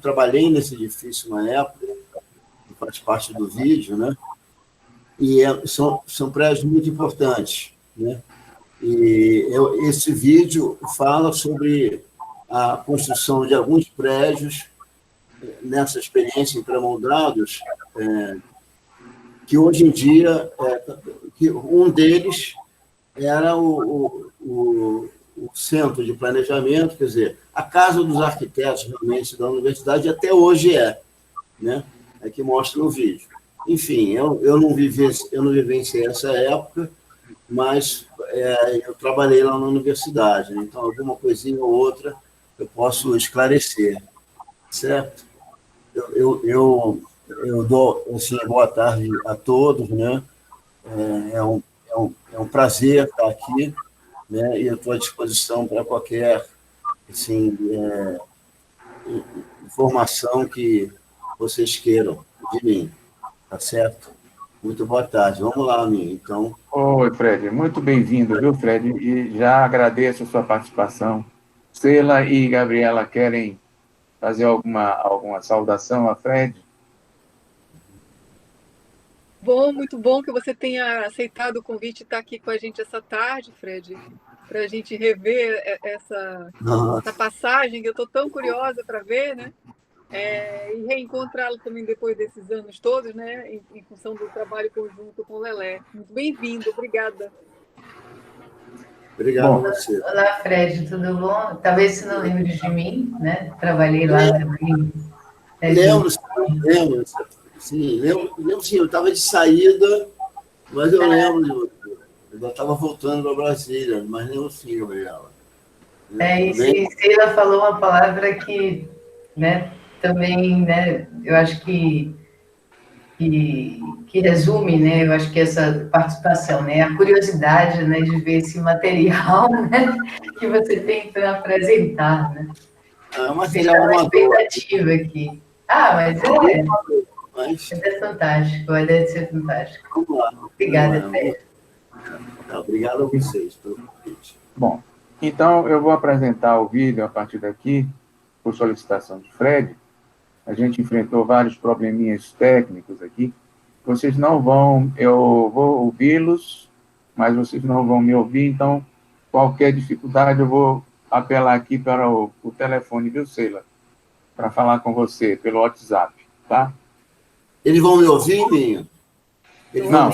trabalhei nesse edifício uma época, que faz parte do vídeo, né? E são prédios muito importantes, né? E esse vídeo fala sobre a construção de alguns prédios nessa experiência em pré-moldados, que hoje em dia, que um deles era o centro de planejamento, quer dizer, a casa dos arquitetos realmente da universidade, até hoje né? É que mostra no vídeo. Enfim, eu não vivenciei essa época, mas eu trabalhei lá na universidade, né? Então alguma coisinha ou outra eu posso esclarecer, certo? Eu dou assim, boa tarde a todos, né? É um prazer estar aqui, né? E eu estou à disposição para qualquer assim, informação que vocês queiram de mim, tá certo? Muito boa tarde. Vamos lá, Amin. Então. Oi, Fred. Muito bem-vindo, viu, Fred? E já agradeço a sua participação. Sheila e Gabriela querem fazer alguma saudação a Fred? Bom, muito bom que você tenha aceitado o convite e estar aqui com a gente essa tarde, Fred, para a gente rever essa passagem que eu estou tão curiosa para ver, né? E reencontrá-lo também depois desses anos todos, né? Em função do trabalho conjunto com o Lelé. Muito bem-vindo, obrigada. Obrigado a você. Olá, Fred, tudo bom? Talvez você não lembre de mim, né? Trabalhei lá também. Lembro. Sim, lembro sim, eu estava de saída, mas eu lembro, eu já estava voltando para Brasília, mas lembro sim, Gabriela. E Sheila falou uma palavra que, né, também, né, eu acho que resume, né, eu acho que essa participação, né, a curiosidade, né, de ver esse material, né, que você tem para apresentar, né. É um material uma expectativa aqui. Mas é fantástico, deve ser fantástico. Vamos lá. Obrigada, Fred. Obrigado a vocês pelo convite. Bom, então eu vou apresentar o vídeo a partir daqui, por solicitação de Fred. A gente enfrentou vários probleminhas técnicos aqui. Vocês não vão, eu vou ouvi-los, mas vocês não vão me ouvir, então qualquer dificuldade eu vou apelar aqui para o telefone, viu, Sheila? Para falar com você pelo WhatsApp, tá? Eles vão me ouvir, Minho? Não,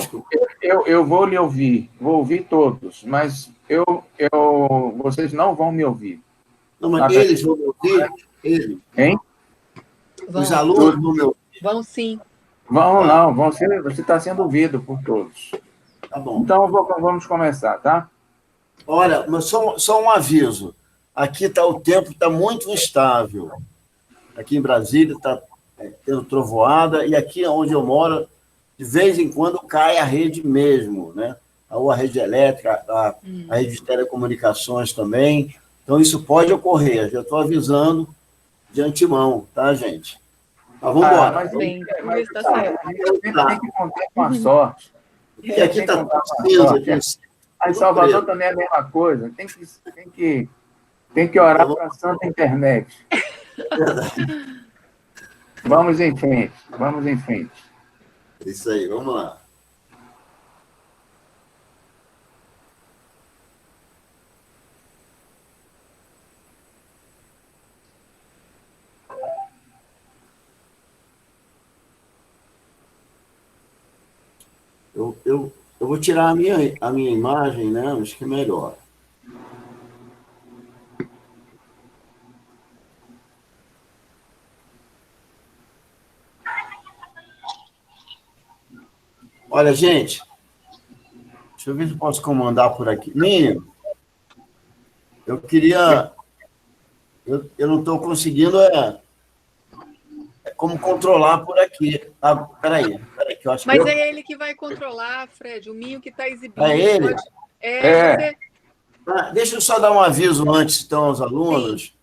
eu vou lhe ouvir, vou ouvir todos, mas vocês não vão me ouvir. Não, mas eles vão me ouvir? Eles? Hein? Os alunos vão me ouvir? Vão sim. Você está sendo ouvido por todos. Tá bom. Então, vamos começar, tá? Olha, mas só um aviso. Aqui o tempo está muito instável. Aqui em Brasília está tendo trovoada, e aqui onde eu moro, de vez em quando cai a rede mesmo, né? Ou a rede elétrica, a rede de telecomunicações também. Então, isso pode ocorrer. Já estou avisando de antemão, tá, gente? Mas vamos embora. Mas bem, está certo. Tem que contar com a sorte. Porque aqui está cinza. Em Salvador também é a mesma coisa. Tem que orar para a santa internet. Vamos em frente. Isso aí, vamos lá. Eu vou tirar a minha imagem, né? Acho que é melhor. Olha, gente, deixa eu ver se eu posso comandar por aqui. Menino, eu queria... Eu não estou conseguindo como controlar por aqui. Peraí, que eu acho Mas que é ele que vai controlar, Fred, o Minho que está exibindo. É ele? Você... Deixa eu só dar um aviso antes, então, aos alunos.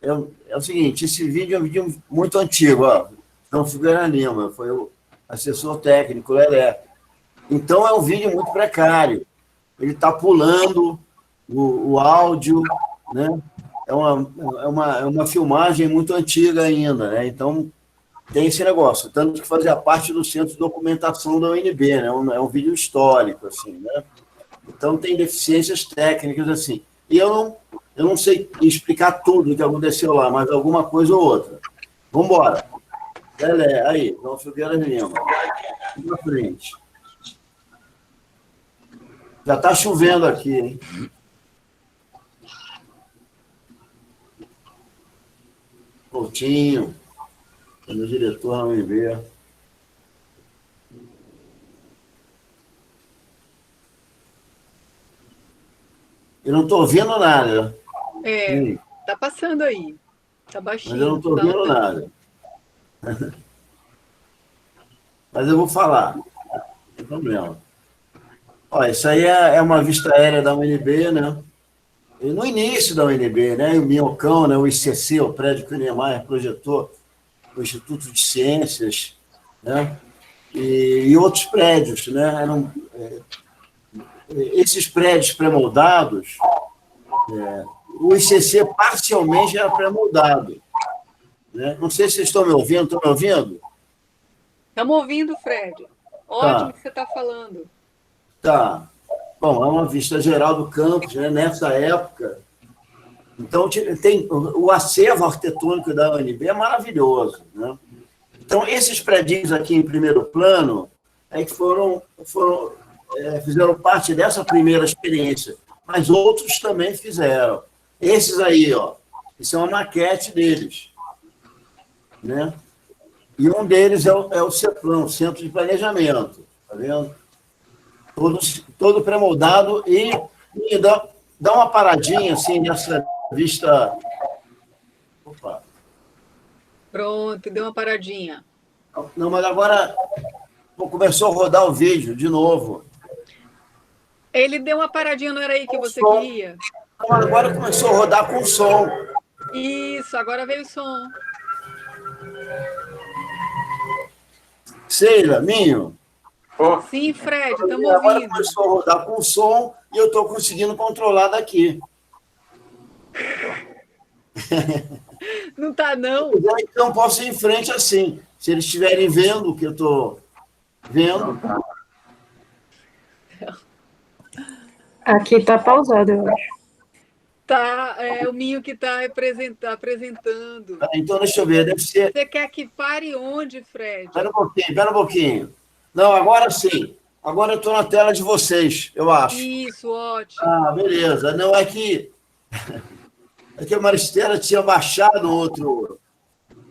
É o seguinte, esse vídeo é um vídeo muito antigo, ó. Então, Figueira Lima, foi o assessor técnico, Lelé. Então, é um vídeo muito precário. Ele está pulando o áudio, né? uma filmagem muito antiga ainda, né? Então, tem esse negócio, tanto que fazia parte do centro de documentação da UNB, né? É um vídeo histórico, assim, né? Então, tem deficiências técnicas, assim. E eu não sei explicar tudo o que aconteceu lá, mas alguma coisa ou outra. Vamos embora. Aí, João Filgueira Lima. Na frente. Já está chovendo aqui, hein? Coutinho, meu diretor na UNB. Eu não estou ouvindo nada. Está passando aí. Está baixinho. Mas eu não estou ouvindo nada. Mas eu vou falar. Não tem problema. Olha, isso aí é uma vista aérea da UNB, né? E no início da UNB, né? O Minhocão, né? O ICC, o prédio que o Niemeyer projetou, o Instituto de Ciências, né? E outros prédios, né? Esses prédios pré-moldados, o ICC parcialmente era pré-moldado. Né? Não sei se vocês estão me ouvindo. Estão me ouvindo? Estamos ouvindo, Fred. Ótimo que você está falando. Tá. Bom, é uma vista geral do campus, né? Nessa época. Então, o acervo arquitetônico da UNB é maravilhoso. Né? Então, esses prédios aqui em primeiro plano é que fizeram parte dessa primeira experiência, mas outros também fizeram. Esses aí, ó, isso é uma maquete deles. Né? E um deles é o CEPLAN, o Centro de Planejamento. Tá vendo? Todo pré-moldado e dá uma paradinha assim nessa vista. Opa. Pronto, deu uma paradinha. Não, mas agora começou a rodar o vídeo de novo. Ele deu uma paradinha, não era aí que você queria? Não, agora começou a rodar com som. Isso, agora veio o som. Sheila, Minho. Sim, Fred, estamos ouvindo. Agora começou a rodar com som e eu estou conseguindo controlar daqui. Não está, não. Então, posso ir em frente assim. Se eles estiverem vendo o que eu estou vendo. Aqui está pausado, eu acho. Tá, é o Minho que está apresentando. Então, deixa eu ver, deve ser... Você quer que pare onde, Fred? Espera um pouquinho. Não, agora sim. Agora eu estou na tela de vocês, eu acho. Isso, ótimo. Ah, beleza. Não, é que a Maristela tinha baixado outro...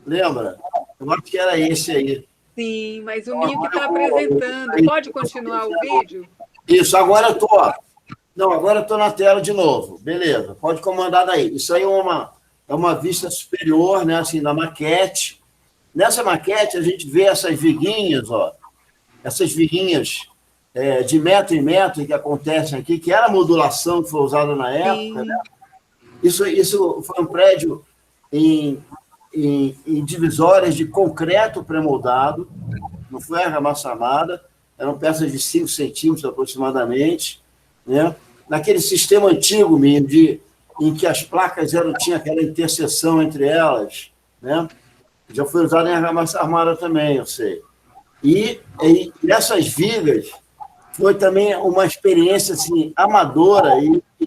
Lembra? Eu acho que era esse aí. Sim, mas o Minho que está apresentando. Pode continuar o vídeo? Isso, agora eu estou... Não, agora eu estou na tela de novo. Beleza, pode comandar daí. Isso aí é uma vista superior, né, assim, da maquete. Nessa maquete, a gente vê essas viguinhas, ó. Essas viguinhas de metro em metro que acontecem aqui, que era a modulação que foi usada na época. Né? Isso foi um prédio em divisórias de concreto pré-moldado, não foi argamassa-armada, eram peças de 5 centímetros aproximadamente, né? Naquele sistema antigo, em que as placas tinha aquela interseção entre elas, né? Já foi usado em argamassa-armada também, eu sei. E essas vigas foi também uma experiência assim, amadora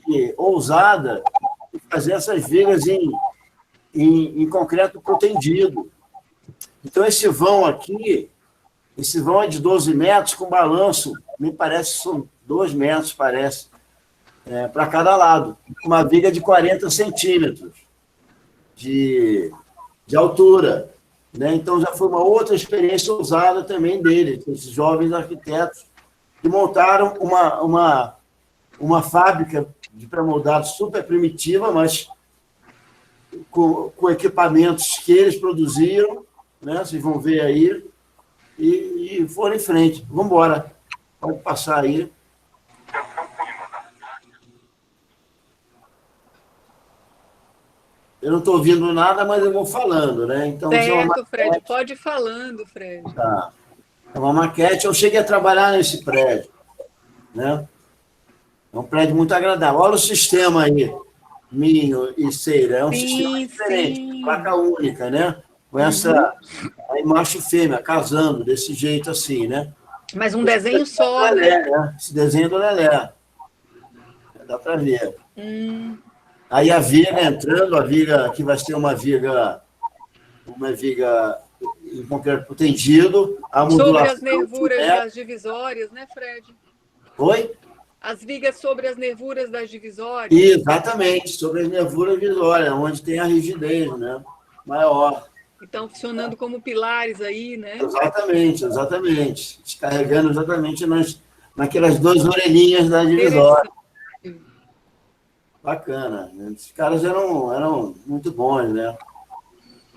e ousada de fazer essas vigas em concreto protendido. Então, esse vão aqui, é de 12 metros com balanço, me parece que são 2 metros, parece, para cada lado. Uma viga de 40 centímetros de altura. Né? Então, já foi uma outra experiência ousada também deles, esses jovens arquitetos, que montaram uma fábrica de pré-moldado super primitiva, mas com equipamentos que eles produziram, né? Vocês vão ver aí, e foram em frente. Vamos embora. Pode passar aí. Eu não estou ouvindo nada, mas eu vou falando, né? Então, certo, Fred. Pode ir falando, Fred. Tá. É uma maquete. Eu cheguei a trabalhar nesse prédio, né? É um prédio muito agradável. Olha o sistema aí. Minho e Cera. É um sistema Sim, diferente, sim. placa única, né? Com essa aí macho e fêmea casando desse jeito assim, né? Mas um desenho só, Lelé, né? né? Esse desenho do Lelé. Dá para ver. Hum. Aí a viga entrando, a viga que vai ser uma viga em concreto protegido, a Sobre as modulação nervuras simétrica. das divisórias, né, Fred? Oi? As vigas sobre as nervuras das divisórias. Exatamente, sobre as nervuras visórias, onde tem a rigidez, né? Maior. Estão funcionando como pilares aí, né? Exatamente, exatamente. Descarregando exatamente naquelas duas orelhinhas da divisória. Interessante. Bacana. Esses caras eram muito bons, né?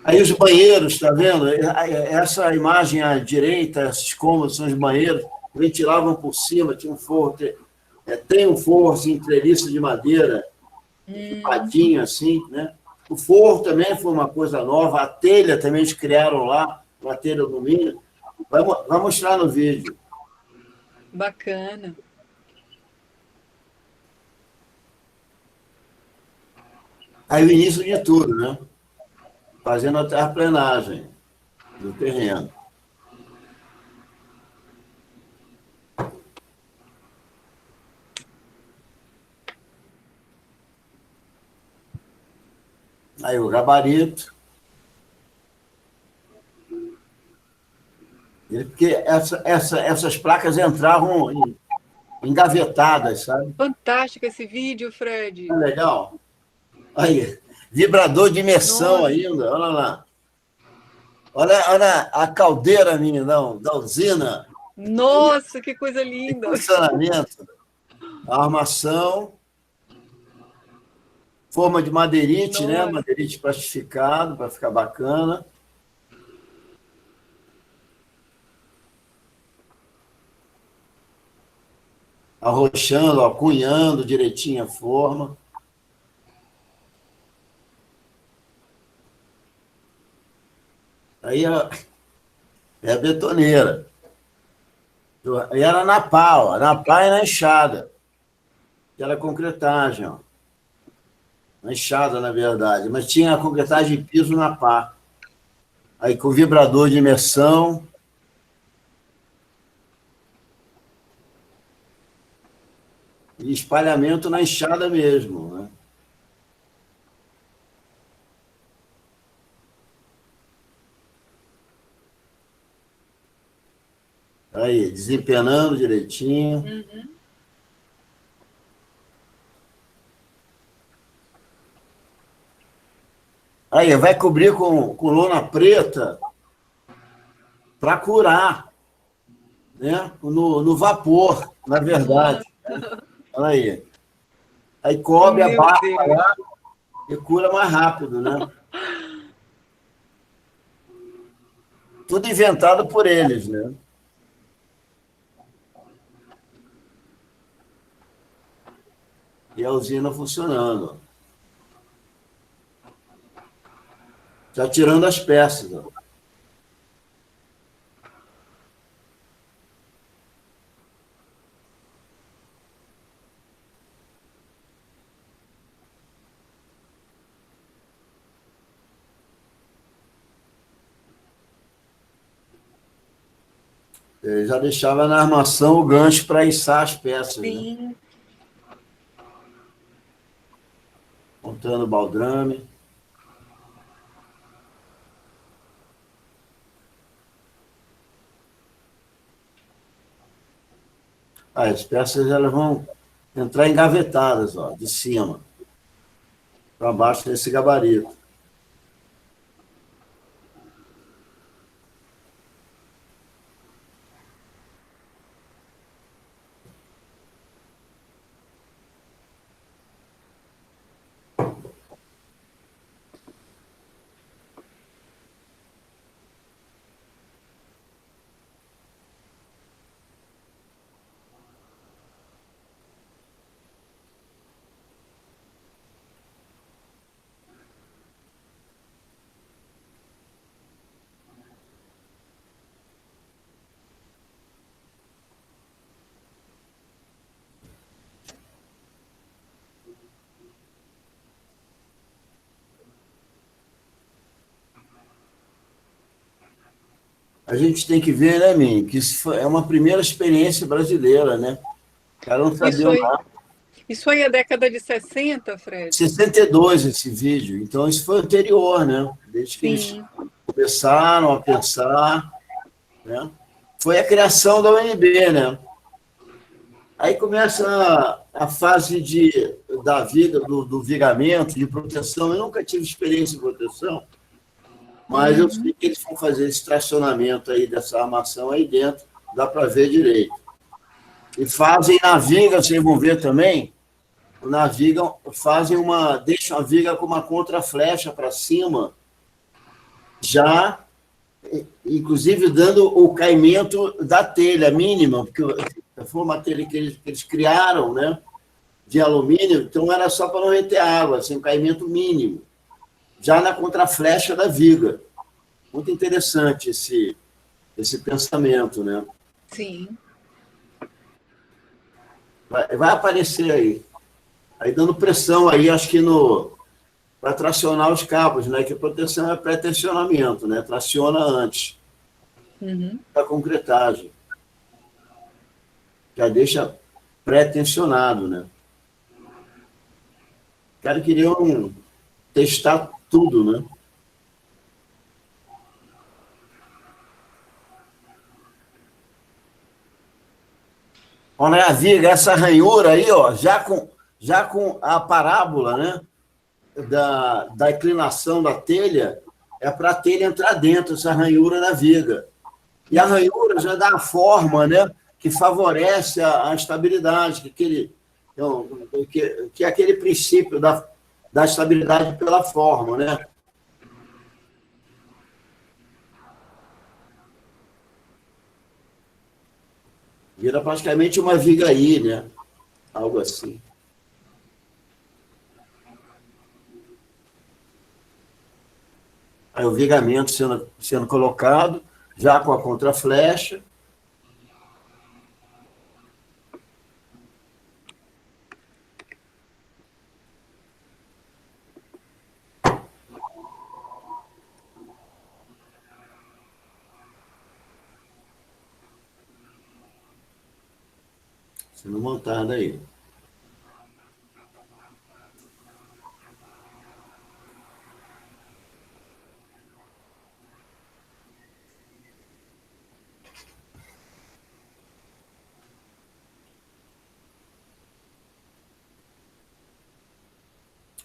Aí os banheiros, tá vendo? Essa imagem à direita, esses cômodos são os banheiros, ventilavam por cima, tinha um forro, tem um forro assim, treliça de madeira, padinho assim, né? O forro também foi uma coisa nova, a telha também eles criaram lá, uma telha alumínio. Vai mostrar no vídeo. Bacana. Aí o início de tudo, né? Fazendo a terraplenagem do terreno. Aí o gabarito. Porque essas placas entravam engavetadas, sabe? Fantástico esse vídeo, Fred. É legal. Aí, vibrador de imersão Nossa. ainda, olha lá. Olha a caldeira, meninão, da usina. Nossa, que coisa Em linda. funcionamento. A armação, forma de madeirite, né? Nossa. Madeirite plastificado, para ficar bacana. Arrochando, ó, cunhando direitinho a forma. Aí é a betoneira. Aí era na pá, ó, na pá e na enxada. Que era a concretagem, ó. Na enxada, na verdade. Mas tinha a concretagem de piso na pá. Aí com vibrador de imersão. E espalhamento na enxada mesmo, né? Aí, desempenando direitinho. Aí, vai cobrir com lona preta para curar, né? No vapor, na verdade. Olha aí. Aí cobre a Meu barra Deus. lá e cura mais rápido, né? Tudo inventado por eles, né? E a usina funcionando. Já tirando as peças. Ó. Eu já deixava na armação o gancho para içar as peças, né? Sim. Montando o baldrame. As peças elas vão entrar engavetadas, ó, de cima para baixo desse gabarito. a gente tem que ver, né, Min, que isso é uma primeira experiência brasileira, né? O cara não sabia nada. Isso aí é década de 60, Fred? 62 esse vídeo, então isso foi anterior, né? Desde que eles começaram a pensar, né? Foi a criação da UNB, né? Aí começa a fase da vida, do vigamento, de proteção. Eu nunca tive experiência em proteção, mas eu sei que eles vão fazer esse tracionamento aí dessa armação aí dentro, dá para ver direito. E fazem na viga, vocês vão ver também, deixam a viga com uma contraflecha para cima, já, inclusive, dando o caimento da telha mínima, porque foi uma telha que eles criaram, né, de alumínio, então era só para não reter água, assim, um caimento mínimo, já na contraflecha da viga. Muito interessante esse pensamento, né? Sim. Vai aparecer aí dando pressão aí, acho que para tracionar os cabos, né? Que a proteção é pré-tensionamento, né? Traciona antes da concretagem. Já deixa pré-tensionado, né? Os caras queriam testar tudo, né? Olha a viga, essa ranhura aí, ó, já com a parábola, né, da inclinação da telha, é para a telha entrar dentro, essa ranhura na viga. E a ranhura já dá a forma, né, que favorece a estabilidade, que é aquele princípio da estabilidade pela forma, né? Vira praticamente uma viga aí, né? Algo assim. Aí o vigamento sendo colocado, já com a contraflecha. Sendo montada aí.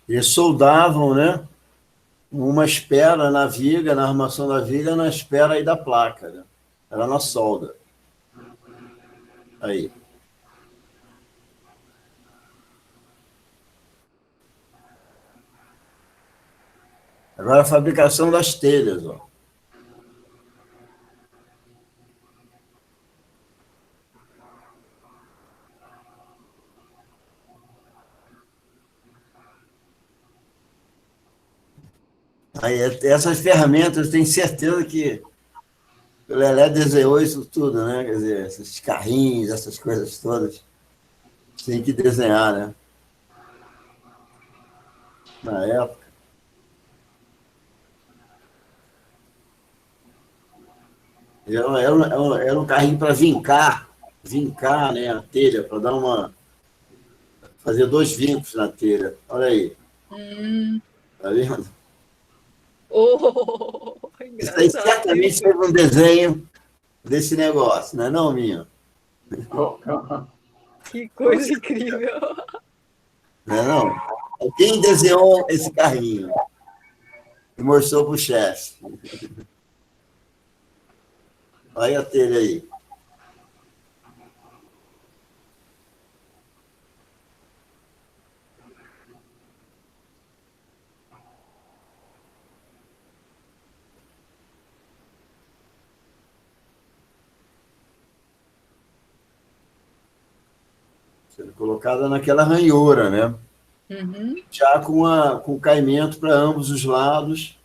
Eles soldavam, né? Uma espera na viga, na armação da viga, na espera aí da placa, né? Era na solda. Aí. Agora a fabricação das telhas, ó. Aí, essas ferramentas, eu tenho certeza que o Lelé desenhou isso tudo, né? Quer dizer, esses carrinhos, essas coisas todas. Tem que desenhar, né? Na época. Era um carrinho para vincar, né, a telha, para fazer 2 vincos na telha. Olha aí. Tá vendo? Oh, isso aí certamente teve um desenho desse negócio, não é não, Minha? Que coisa incrível. Não é não? Quem desenhou esse carrinho? E mostrou para o chefe. Olha a telha aí. Sendo colocada naquela ranhura, né? Já com caimento para ambos os lados.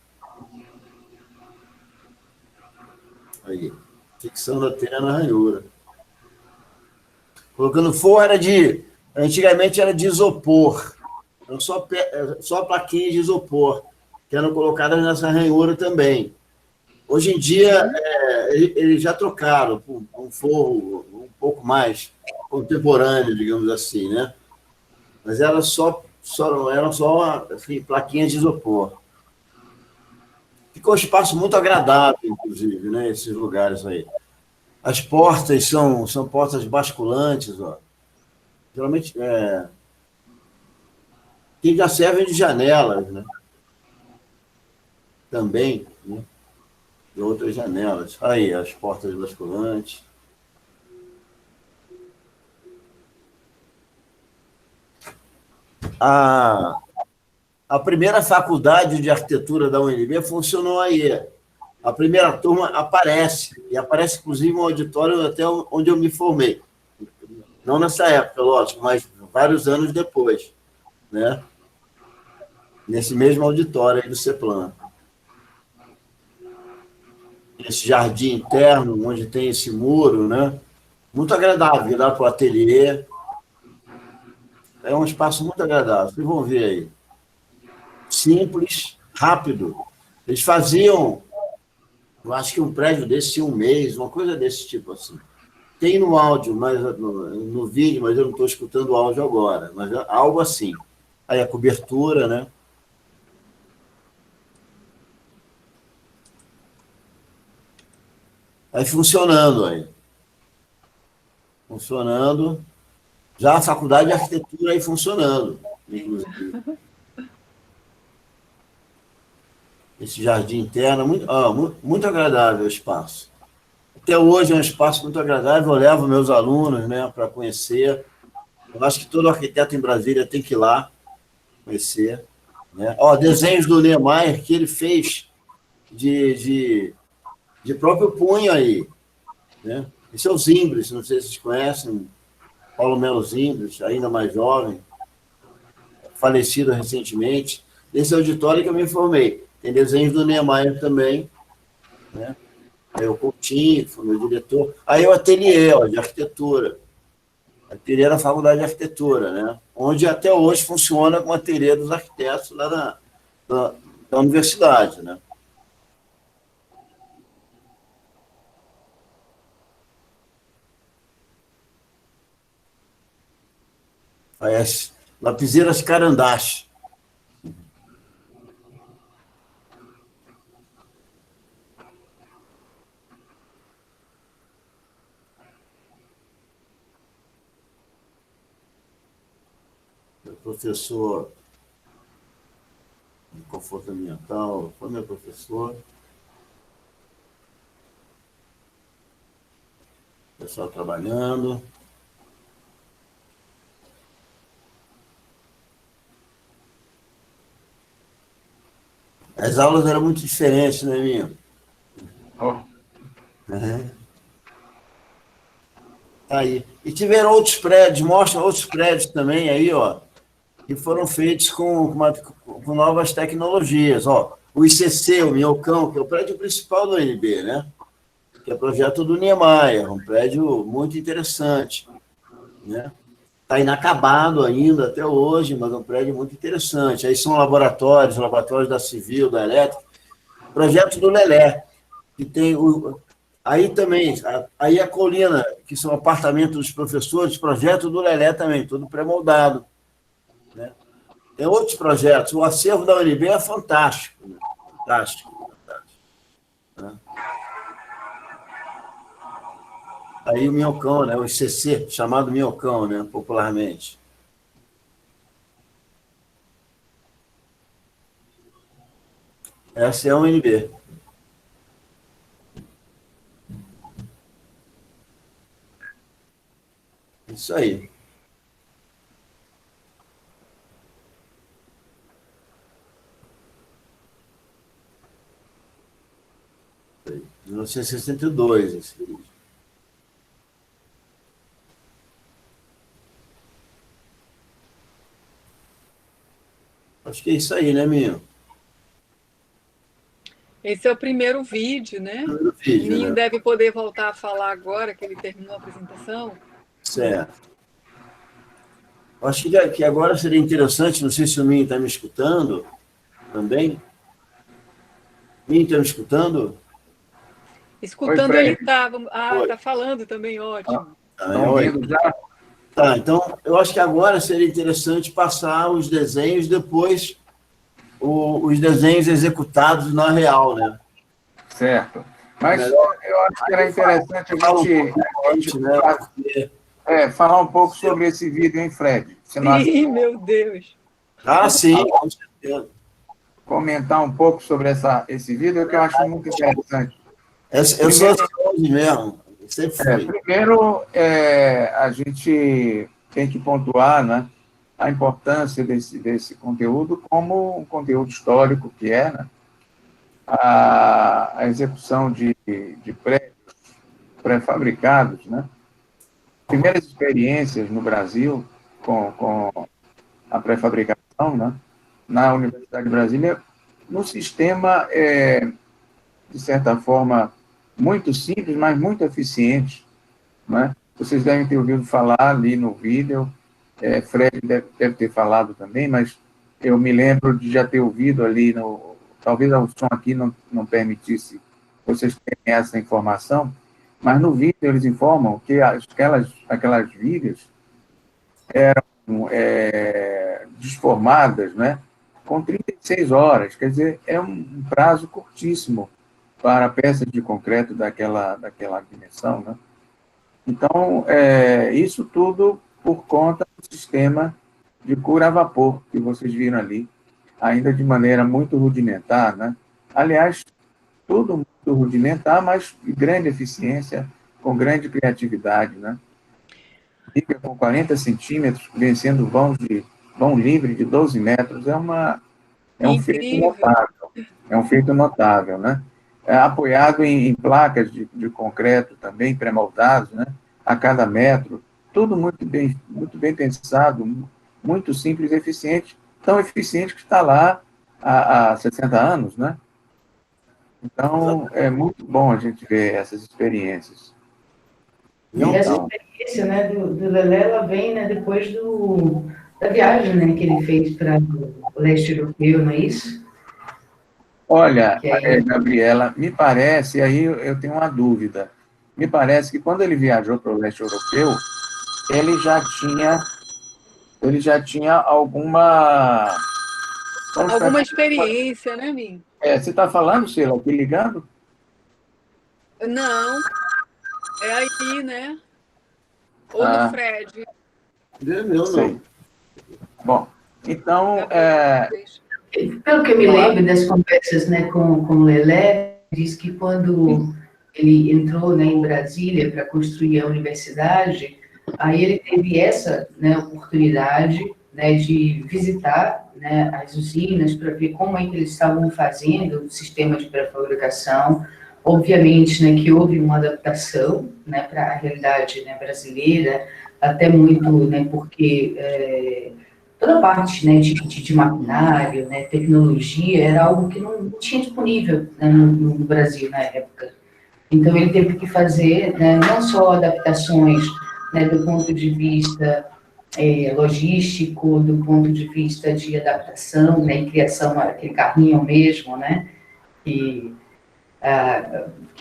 Aí, fixando a telha na ranhura. Colocando forro antigamente era de isopor. Então, só plaquinhas de isopor, que eram colocadas nessa ranhura também. Hoje em dia, eles já trocaram por um forro um pouco mais contemporâneo, digamos assim, né? Mas eram só assim, plaquinhas de isopor. Ficou um espaço muito agradável, inclusive, né? Esses lugares aí. As portas são portas basculantes, ó. Geralmente, que já servem de janelas, né? Também, né? De outras janelas. Aí, as portas basculantes. A primeira faculdade de arquitetura da UNB funcionou aí. A primeira turma aparece, e aparece, inclusive, um auditório até onde eu me formei. Não nessa época, lógico, mas vários anos depois, né? Nesse mesmo auditório aí do CEPLAN. Esse jardim interno, onde tem esse muro, né? Muito agradável, virar para o ateliê. É um espaço muito agradável, vocês vão ver aí. Simples, rápido. Eles faziam, eu acho que um prédio desse tinha um mês, uma coisa desse tipo assim. Tem no áudio, mas no vídeo, mas eu não estou escutando o áudio agora, mas é algo assim. Aí a cobertura, né? Aí funcionando aí. Funcionando. Já a faculdade de arquitetura aí funcionando, inclusive. Esse jardim interno, muito agradável o espaço. Até hoje é um espaço muito agradável, eu levo meus alunos, né, para conhecer. Eu acho que todo arquiteto em Brasília tem que ir lá conhecer. Né? Desenhos do Niemeyer que ele fez de próprio punho aí. Né? Esse é o Zimbres, não sei se vocês conhecem, Paulo Melo Zimbres, ainda mais jovem, falecido recentemente. Nesse auditório que eu me formei. Tem desenhos do Niemeyer também, né? Aí o Coutinho, que foi meu diretor. Aí o ateliê, de arquitetura. Ateliê da Faculdade de Arquitetura, né? Onde até hoje funciona como ateliê dos arquitetos lá da universidade, né? Aí as lapiseiras Carandache. Professor de conforto ambiental, foi meu professor. Pessoal trabalhando. As aulas eram muito diferentes, né, minha? Aí. E tiveram outros prédios, mostra outros prédios também aí, que foram feitos com novas tecnologias. O ICC, o Minhocão, que é o prédio principal do UNB, né? Que é o projeto do Niemeyer, um prédio muito interessante. Né? Está inacabado ainda até hoje, mas é um prédio muito interessante. Aí são laboratórios da Civil, da Elétrica. Projeto do Lelé, que tem aí também, aí a Colina, que são apartamentos dos professores, projeto do Lelé também, tudo pré-moldado. Né? Tem outros projetos. O acervo da UNB é fantástico. Né? Fantástico. Né? Aí o Minhocão, né? O ICC, chamado Minhocão, né? Popularmente. Essa é a UNB. Isso aí. Em 1962, esse vídeo. Acho que é isso aí, né, Minho? Esse é o primeiro vídeo, né? O Minho deve poder voltar a falar agora, que ele terminou a apresentação. Certo. Acho que agora seria interessante, não sei se o Minho está me escutando também. Minho está me escutando? Escutando Oi, ele Fred. estava. Oi. Tá falando também, ótimo. Estão Oi. ouvindo já? Tá, então, eu acho que agora seria interessante passar os desenhos, depois os desenhos executados na real, né? Certo. Mas Melhor eu acho que era interessante a falar um gente, pouco antes, né? Porque... falar um pouco sobre esse vídeo, hein, Fred? Você não acha Sim, meu Deus. Ah, sim, com certeza. comentar um pouco sobre esse vídeo, que eu acho muito interessante. Eu sou ansioso mesmo, sempre fui. Primeiro, a gente tem que pontuar, né, a importância desse conteúdo como um conteúdo histórico que é, né, a execução de prédios pré-fabricados, né, primeiras experiências no Brasil com a pré-fabricação, né, na Universidade de Brasília, no sistema, de certa forma, muito simples, mas muito eficiente, né? Vocês devem ter ouvido falar ali no vídeo, Fred deve ter falado também, mas eu me lembro de já ter ouvido ali, talvez o som aqui não permitisse vocês terem essa informação, mas no vídeo eles informam que aquelas vigas eram desformadas, né, com 36 horas, quer dizer, é um prazo curtíssimo para peças de concreto daquela dimensão, né? Então, isso tudo por conta do sistema de cura a vapor que vocês viram ali, ainda de maneira muito rudimentar, né? Aliás, tudo muito rudimentar, mas de grande eficiência, com grande criatividade, né? Fica com 40 centímetros, vencendo vão livre de 12 metros, é um feito Incrível. notável. É um feito notável, né? Apoiado em placas de concreto também, pré-moldados, né? A cada metro. Tudo muito bem pensado, muito simples e eficiente. Tão eficiente que está lá há 60 anos, né? Então, é muito bom a gente ver essas experiências. E essa Então, experiência, né, do Lelé, ela vem, né, depois da viagem, né, que ele fez para o leste europeu, não é isso? olha, Que aí, Gabriela, me parece, aí eu tenho uma dúvida, me parece que quando ele viajou para o leste europeu, ele já tinha alguma... Alguma experiência, né, Min? Você está falando, Sheila, aqui ligando? Não, é aí, né? Ou no Ah, Fred. Não é meu, sei. não. Bom, então, pelo que eu me lembro das conversas, né, com o Lelé, diz que quando ele entrou, né, em Brasília para construir a universidade, aí ele teve essa, né, oportunidade, né, de visitar, né, as usinas para ver como é que eles estavam fazendo o sistema de pré-fabricação. Obviamente, né, que houve uma adaptação, né, para a realidade, né, brasileira, até muito, né, porque toda a parte, né, de maquinário, né, tecnologia, era algo que não tinha disponível, né, no Brasil na época. Então, ele teve que fazer, né, não só adaptações, né, do ponto de vista logístico, do ponto de vista de adaptação, né, e criação, aquele carrinho mesmo, né, que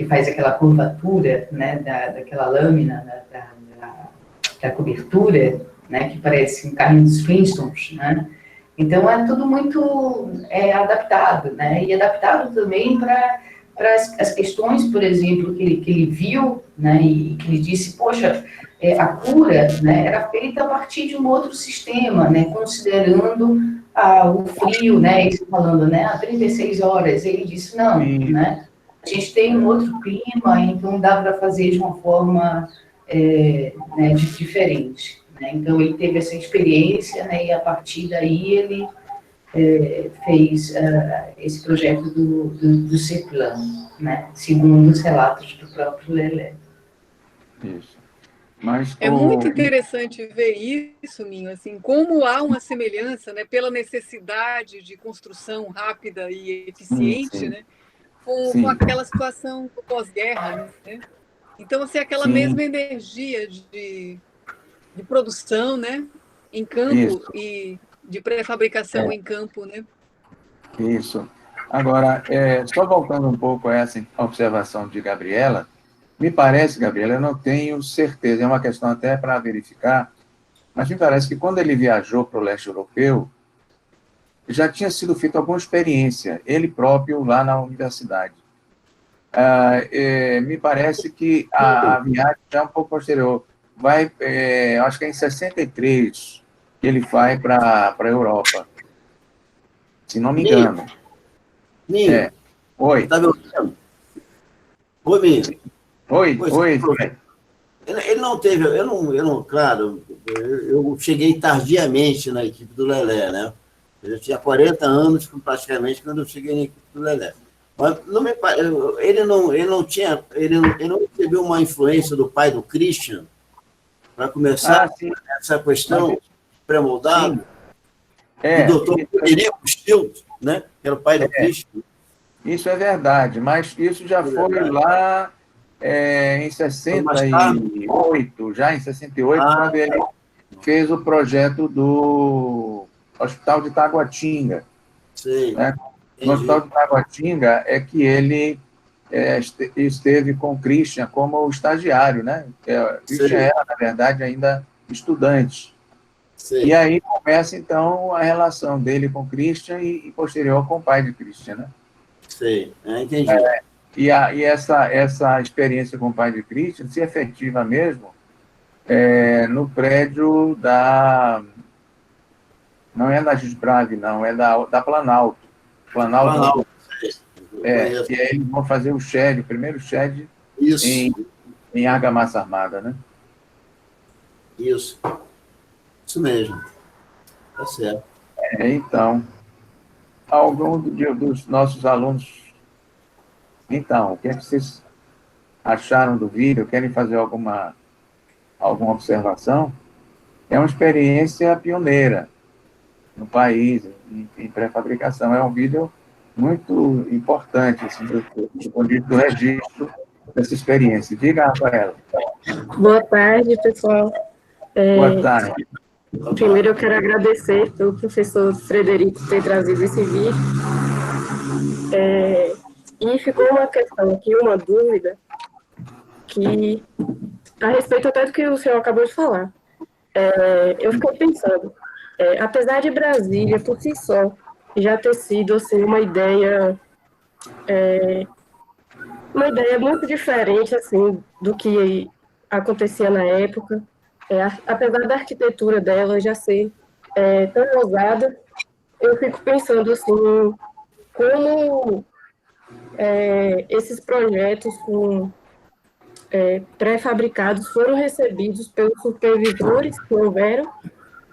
faz aquela curvatura, né, daquela lâmina, da cobertura, né, que parece um carrinho dos Flintstones, né. Então, é tudo muito adaptado, né, e adaptado também para as questões, por exemplo, que ele viu, né, e que ele disse, poxa, a cura, né, era feita a partir de um outro sistema, né, considerando o frio, né, isso falando, né, 36 horas, ele disse, não, né, a gente tem um outro clima, então dá para fazer de uma forma né, diferente. Né? Então, ele teve essa experiência, né, e a partir daí ele fez esse projeto do CEPLAN, né, segundo os relatos do próprio Lelé. isso. Mas É muito interessante ver isso, Minho, assim, como há uma semelhança, né, pela necessidade de construção rápida e eficiente, sim, né, com sim, aquela situação do pós-guerra, né? Então, assim, aquela sim, mesma energia de produção, né, em campo isso, e de pré-fabricação em campo, né? isso. Agora, só voltando um pouco a essa observação de Gabriela, me parece, Gabriela, eu não tenho certeza, é uma questão até para verificar, mas me parece que quando ele viajou para o leste europeu, já tinha sido feita alguma experiência, ele próprio lá na universidade. Me parece que a viagem já é um pouco posterior. Acho que é em 63 que ele vai para a Europa, se não me engano. Ninho, Oi. tá me ouvindo? Oi, Minho. Oi. Ele não teve, claro, eu cheguei tardiamente na equipe do Lelé, né? Eu tinha 40 anos, praticamente, quando eu cheguei na equipe do Lelé. Mas ele não recebeu uma influência do pai do Christian para começar essa questão pré-moldada, do doutor Frederico Stilt, né? Que era o pai do Christian. Isso é verdade, mas isso já foi lá em 68, já em 68, quando ele fez o projeto do Hospital de Taguatinga. Sei. Né? No Hospital de Taguatinga é que ele esteve com o Christian como estagiário, né? Christian era, na verdade, ainda estudante. Sei. E aí começa, então, a relação dele com o Christian e posterior com o pai de Christian, né? Sei, entendi. E essa experiência com o pai de Christian se efetiva mesmo no prédio não é da Gisbrave, não, é da Planalto. Planalto. E aí eles vão fazer o primeiro shed em argamassa armada, né? Isso mesmo. Tá certo. Então, algum dos nossos alunos... Então, o que é que vocês acharam do vídeo? Querem fazer alguma observação? É uma experiência pioneira no país, em pré-fabricação. É um vídeo muito importante, assim, do registro dessa experiência. Diga, Rafaela. Boa tarde, pessoal. Boa tarde. Primeiro, eu quero agradecer pelo professor Frederico ter trazido esse vídeo. E ficou uma questão aqui, uma dúvida, que a respeito até do que o senhor acabou de falar. Eu fiquei pensando, apesar de Brasília, por si só, já ter sido assim, uma ideia muito diferente assim, do que acontecia na época, apesar da arquitetura dela já ser tão ousada, eu fico pensando assim, como esses projetos pré-fabricados foram recebidos pelos supervisores que houveram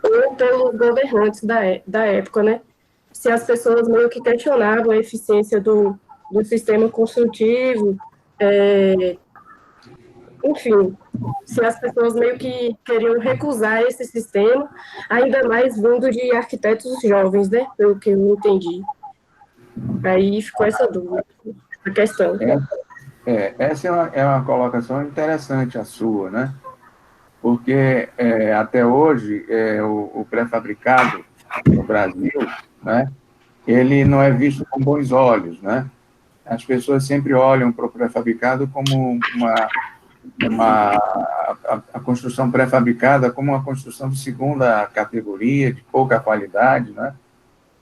ou pelos governantes da época, né? Se as pessoas meio que questionavam a eficiência do sistema construtivo, enfim, se as pessoas meio que queriam recusar esse sistema, ainda mais vindo de arquitetos jovens, né? Pelo que eu entendi. Aí ficou essa dúvida, a questão. Essa é uma colocação interessante a sua, né? Porque até hoje o pré-fabricado no Brasil, né? Ele não é visto com bons olhos, né? As pessoas sempre olham para o pré-fabricado como a construção pré-fabricada como uma construção de segunda categoria, de pouca qualidade, né?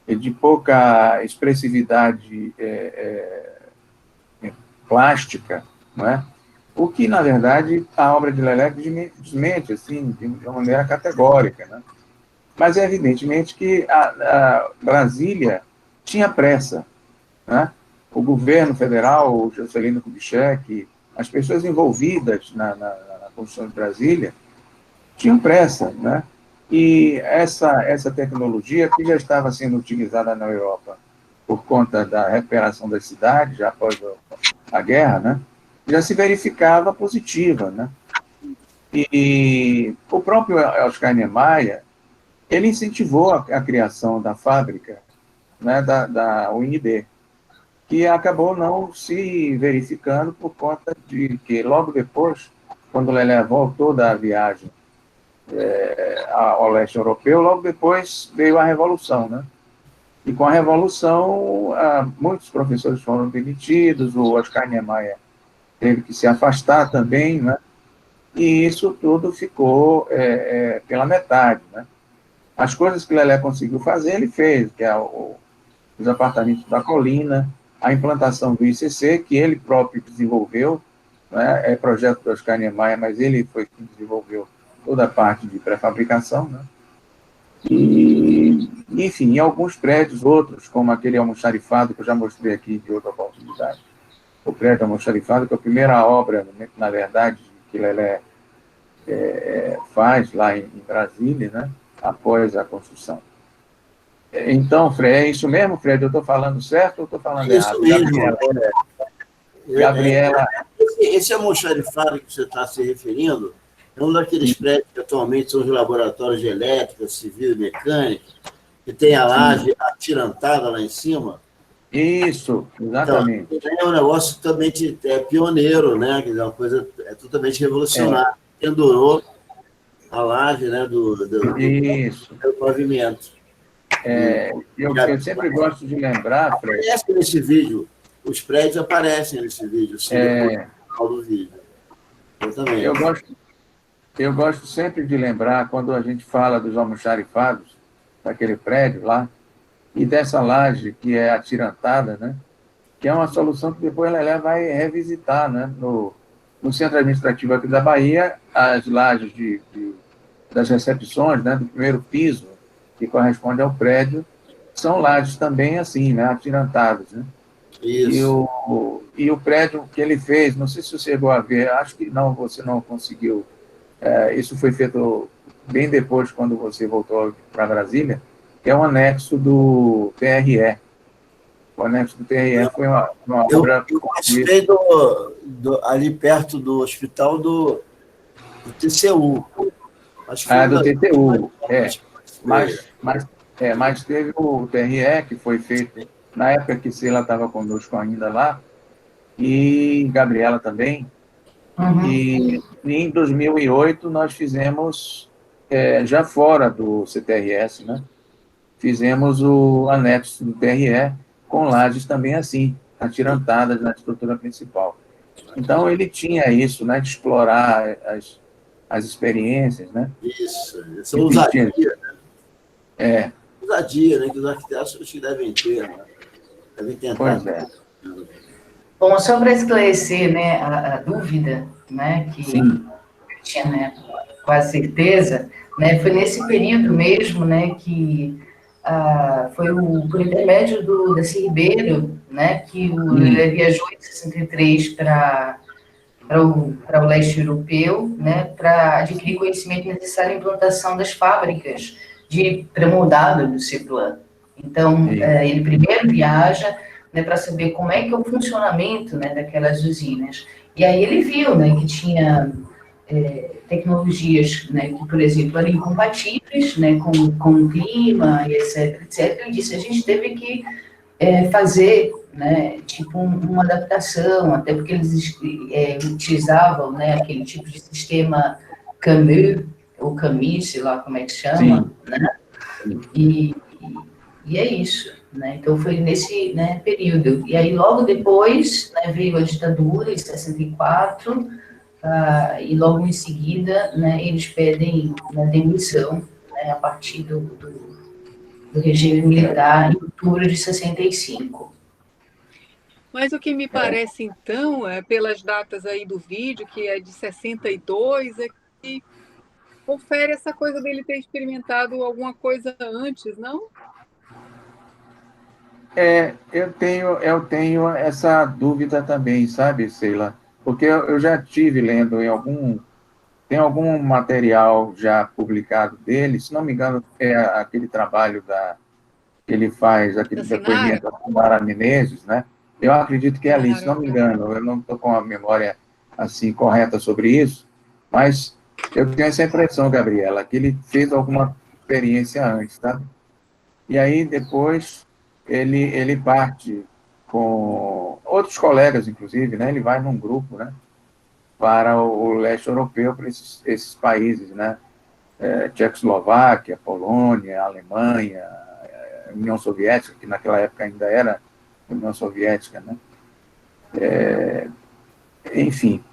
E de pouca expressividade plástica, não é? O que, na verdade, a obra de Lelé desmente, assim, de uma maneira categórica, né? Mas é evidentemente que a Brasília tinha pressa, né? O governo federal, o Juscelino Kubitschek, as pessoas envolvidas na construção de Brasília tinham pressa, né? E essa tecnologia que já estava sendo utilizada na Europa por conta da recuperação das cidades, já após a guerra, né? Já se verificava positiva, né? E o próprio Oscar Niemeyer, ele incentivou a criação da fábrica, né, da UNB, que acabou não se verificando por conta de que, logo depois, quando Lelé voltou da viagem ao leste europeu, logo depois veio a Revolução, né? E com a Revolução, muitos professores foram demitidos, o Oscar Niemeyer teve que se afastar também, né? E isso tudo ficou pela metade, né? As coisas que Lelé conseguiu fazer, ele fez, que é os apartamentos da colina, a implantação do ICC, que ele próprio desenvolveu, né? É projeto do Oscar Niemeyer, mas ele foi quem desenvolveu toda a parte de pré-fabricação, né? E, enfim, em alguns prédios, outros, como aquele almoxarifado, que eu já mostrei aqui de outra oportunidade, o prédio almoxarifado, que é a primeira obra, na verdade, que Lelé faz lá em Brasília, né? Após a construção. Então, Fred, é isso mesmo, Fred? Eu estou falando certo ou estou falando errado? Isso mesmo. Gabriela. Esse almoxarifado que você está se referindo é um daqueles prédios que atualmente são os laboratórios de elétrica, civil e mecânica, que tem a laje atirantada lá em cima. Isso, exatamente. Então, é um negócio totalmente pioneiro, né? Quer dizer, uma coisa totalmente revolucionária. Pendurou a laje, né, do pavimento. Eu sempre gosto de lembrar, Fred. Aparece nesse vídeo, os prédios aparecem nesse vídeo, sim, depois do vídeo. Exatamente. Eu gosto sempre de lembrar, quando a gente fala dos almoxarifados, daquele prédio lá, e dessa laje que é atirantada, né, que é uma solução que depois Lelé vai revisitar, né, no centro administrativo aqui da Bahia, as lajes das recepções, né, do primeiro piso, que corresponde ao prédio, são lajes também assim, né, atirantadas, né? Isso. E o prédio que ele fez, não sei se você chegou a ver, acho que não, você não conseguiu. Isso foi feito bem depois, quando você voltou para Brasília, que é um anexo do TRE. O anexo do TRE foi uma obra... Eu participei ali perto do hospital do TCU. Acho que do TCU, mas teve o TRE, que foi feito na época que Sheila estava conosco ainda lá, e Gabriela também. Uhum. E em 2008 nós fizemos, já fora do CTRS, né, fizemos o anexo do TRE com lajes também assim, atirantadas na estrutura principal. Então ele tinha isso, né, de explorar as experiências, né? Isso, são ousadia, né? Ousadia, né? Que os arquitetos devem ter, né? Devem tentar. Pois é. Bom, só para esclarecer, né, a dúvida, né, que eu tinha, né, quase certeza, né, foi nesse período mesmo, né, que foi por intermédio do Darcy Ribeiro, né, que ele viajou em 63 para o leste europeu, né, para adquirir conhecimento necessário à implantação das fábricas de pré-moldado do CEPLAN. Então, ele primeiro viaja, né, para saber como é que é o funcionamento, né, daquelas usinas. E aí ele viu, né, que tinha tecnologias, né, que, por exemplo, eram incompatíveis, né, com o clima, e etc, etc. Ele disse, a gente teve que fazer, né, tipo uma adaptação, até porque eles utilizavam, né, aquele tipo de sistema Camus, ou Camus, sei lá como é que chama, né? E é isso, né? Então foi nesse, né, período. E aí logo depois, né, veio a ditadura em 64, e logo em seguida, né, eles pedem a demissão, né, a partir do regime militar em outubro de 65. Mas o que me parece, então, pelas datas aí do vídeo, que é de 62, é que confere essa coisa dele ter experimentado alguma coisa antes, não? Eu tenho essa dúvida também, sabe, Sheila? Porque eu já tive lendo tem algum material já publicado dele, se não me engano, é aquele trabalho que ele faz, aquele depoimento da Samara Menezes, né? Eu acredito que é ali, se não me engano, eu não estou com a memória assim correta sobre isso, mas eu tenho essa impressão, Gabriela, que ele fez alguma experiência antes, sabe? E aí, depois, ele parte com outros colegas, inclusive, né? Ele vai num grupo, né, para o leste europeu, para esses países, né? Tchecoslováquia, Polônia, Alemanha, União Soviética, que naquela época ainda era União Soviética, né? Enfim.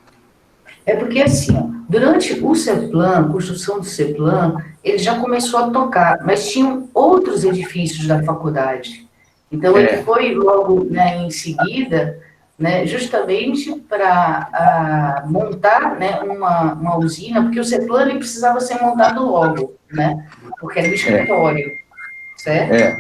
É porque, assim, durante o CEPLAN, a construção do CEPLAN, ele já começou a tocar, mas tinham outros edifícios da faculdade. Então, ele foi logo, né, em seguida, né, justamente para montar, né, uma usina, porque o CEPLAN ele precisava ser montado logo, né, porque era o escritório, certo?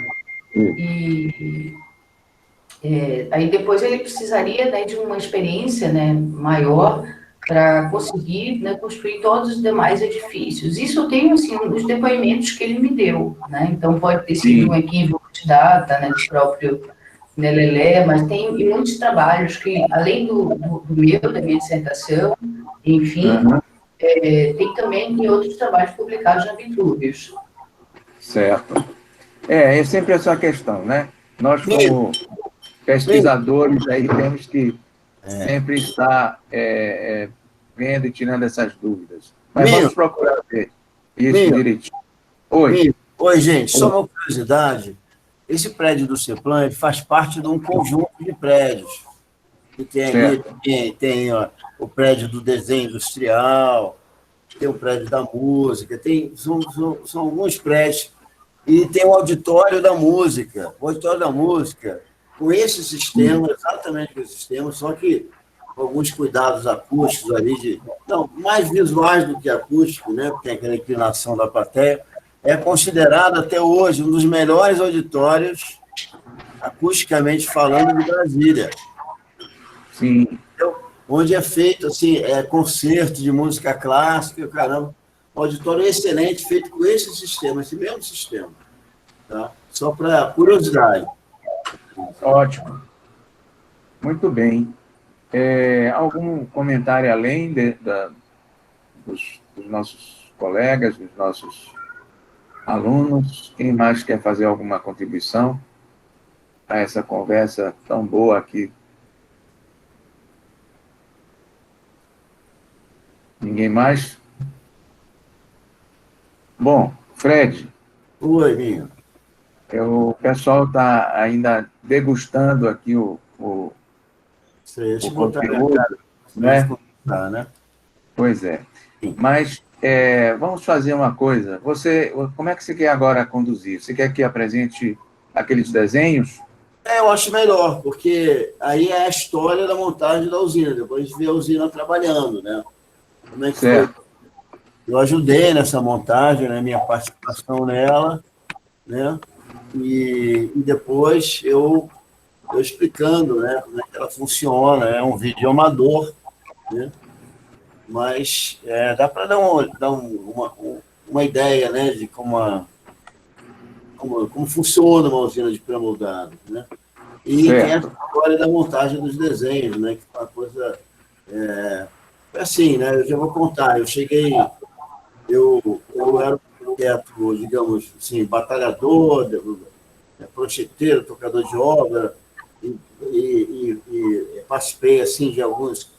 Aí depois ele precisaria, né, de uma experiência, né, maior para conseguir, né, construir todos os demais edifícios. Isso eu tenho, assim, nos depoimentos que ele me deu, né? Então pode ter sido um equívoco de data, né, do próprio Lelé, mas tem muitos trabalhos que, além da minha dissertação, enfim, tem também outros trabalhos publicados na Vitruvius. Certo. É sempre essa questão, né? Nós, como pesquisadores, aí temos que sempre estar vendo e tirando essas dúvidas. Mas vamos procurar ver isso direitinho. Oi, gente, só uma curiosidade. Esse prédio do CEPLAN ele faz parte de um conjunto de prédios. Que tem o prédio do desenho industrial, tem o prédio da música, são alguns prédios. E tem o auditório da música. O auditório da música, com esse sistema, exatamente com esse sistema, só que com alguns cuidados acústicos ali, mais visuais do que acústicos, né? Porque tem aquela inclinação da plateia. É considerado até hoje um dos melhores auditórios, acusticamente falando, de Brasília. Sim. Então, onde é feito assim, concerto de música clássica, caramba. Um auditório excelente, feito com esse sistema, esse mesmo sistema. Tá? Só para curiosidade. Ótimo. Muito bem. Algum comentário além dos nossos colegas, dos nossos alunos? Quem mais quer fazer alguma contribuição a essa conversa tão boa aqui? Ninguém mais? Bom, Fred. Oi, minha. O pessoal está ainda degustando aqui o conteúdo, né? Pois é. Mas vamos fazer uma coisa. Como é que você quer agora conduzir? Você quer que apresente aqueles desenhos? Eu acho melhor, porque aí é a história da montagem da usina. Depois a gente vê a usina trabalhando, né? Como é que foi? Eu ajudei nessa montagem, né? Minha participação nela, né? E depois eu explicando, né? Como é que ela funciona. É um vídeo amador, né? Mas dá para dar uma ideia, né? De como funciona uma usina de pré-moldado, né? E tem a história da montagem dos desenhos, né? Que é uma coisa... assim, né? Eu já vou contar. Eu era um arquiteto, digamos assim, batalhador, prancheteiro, tocador de obra, e participei assim, de alguns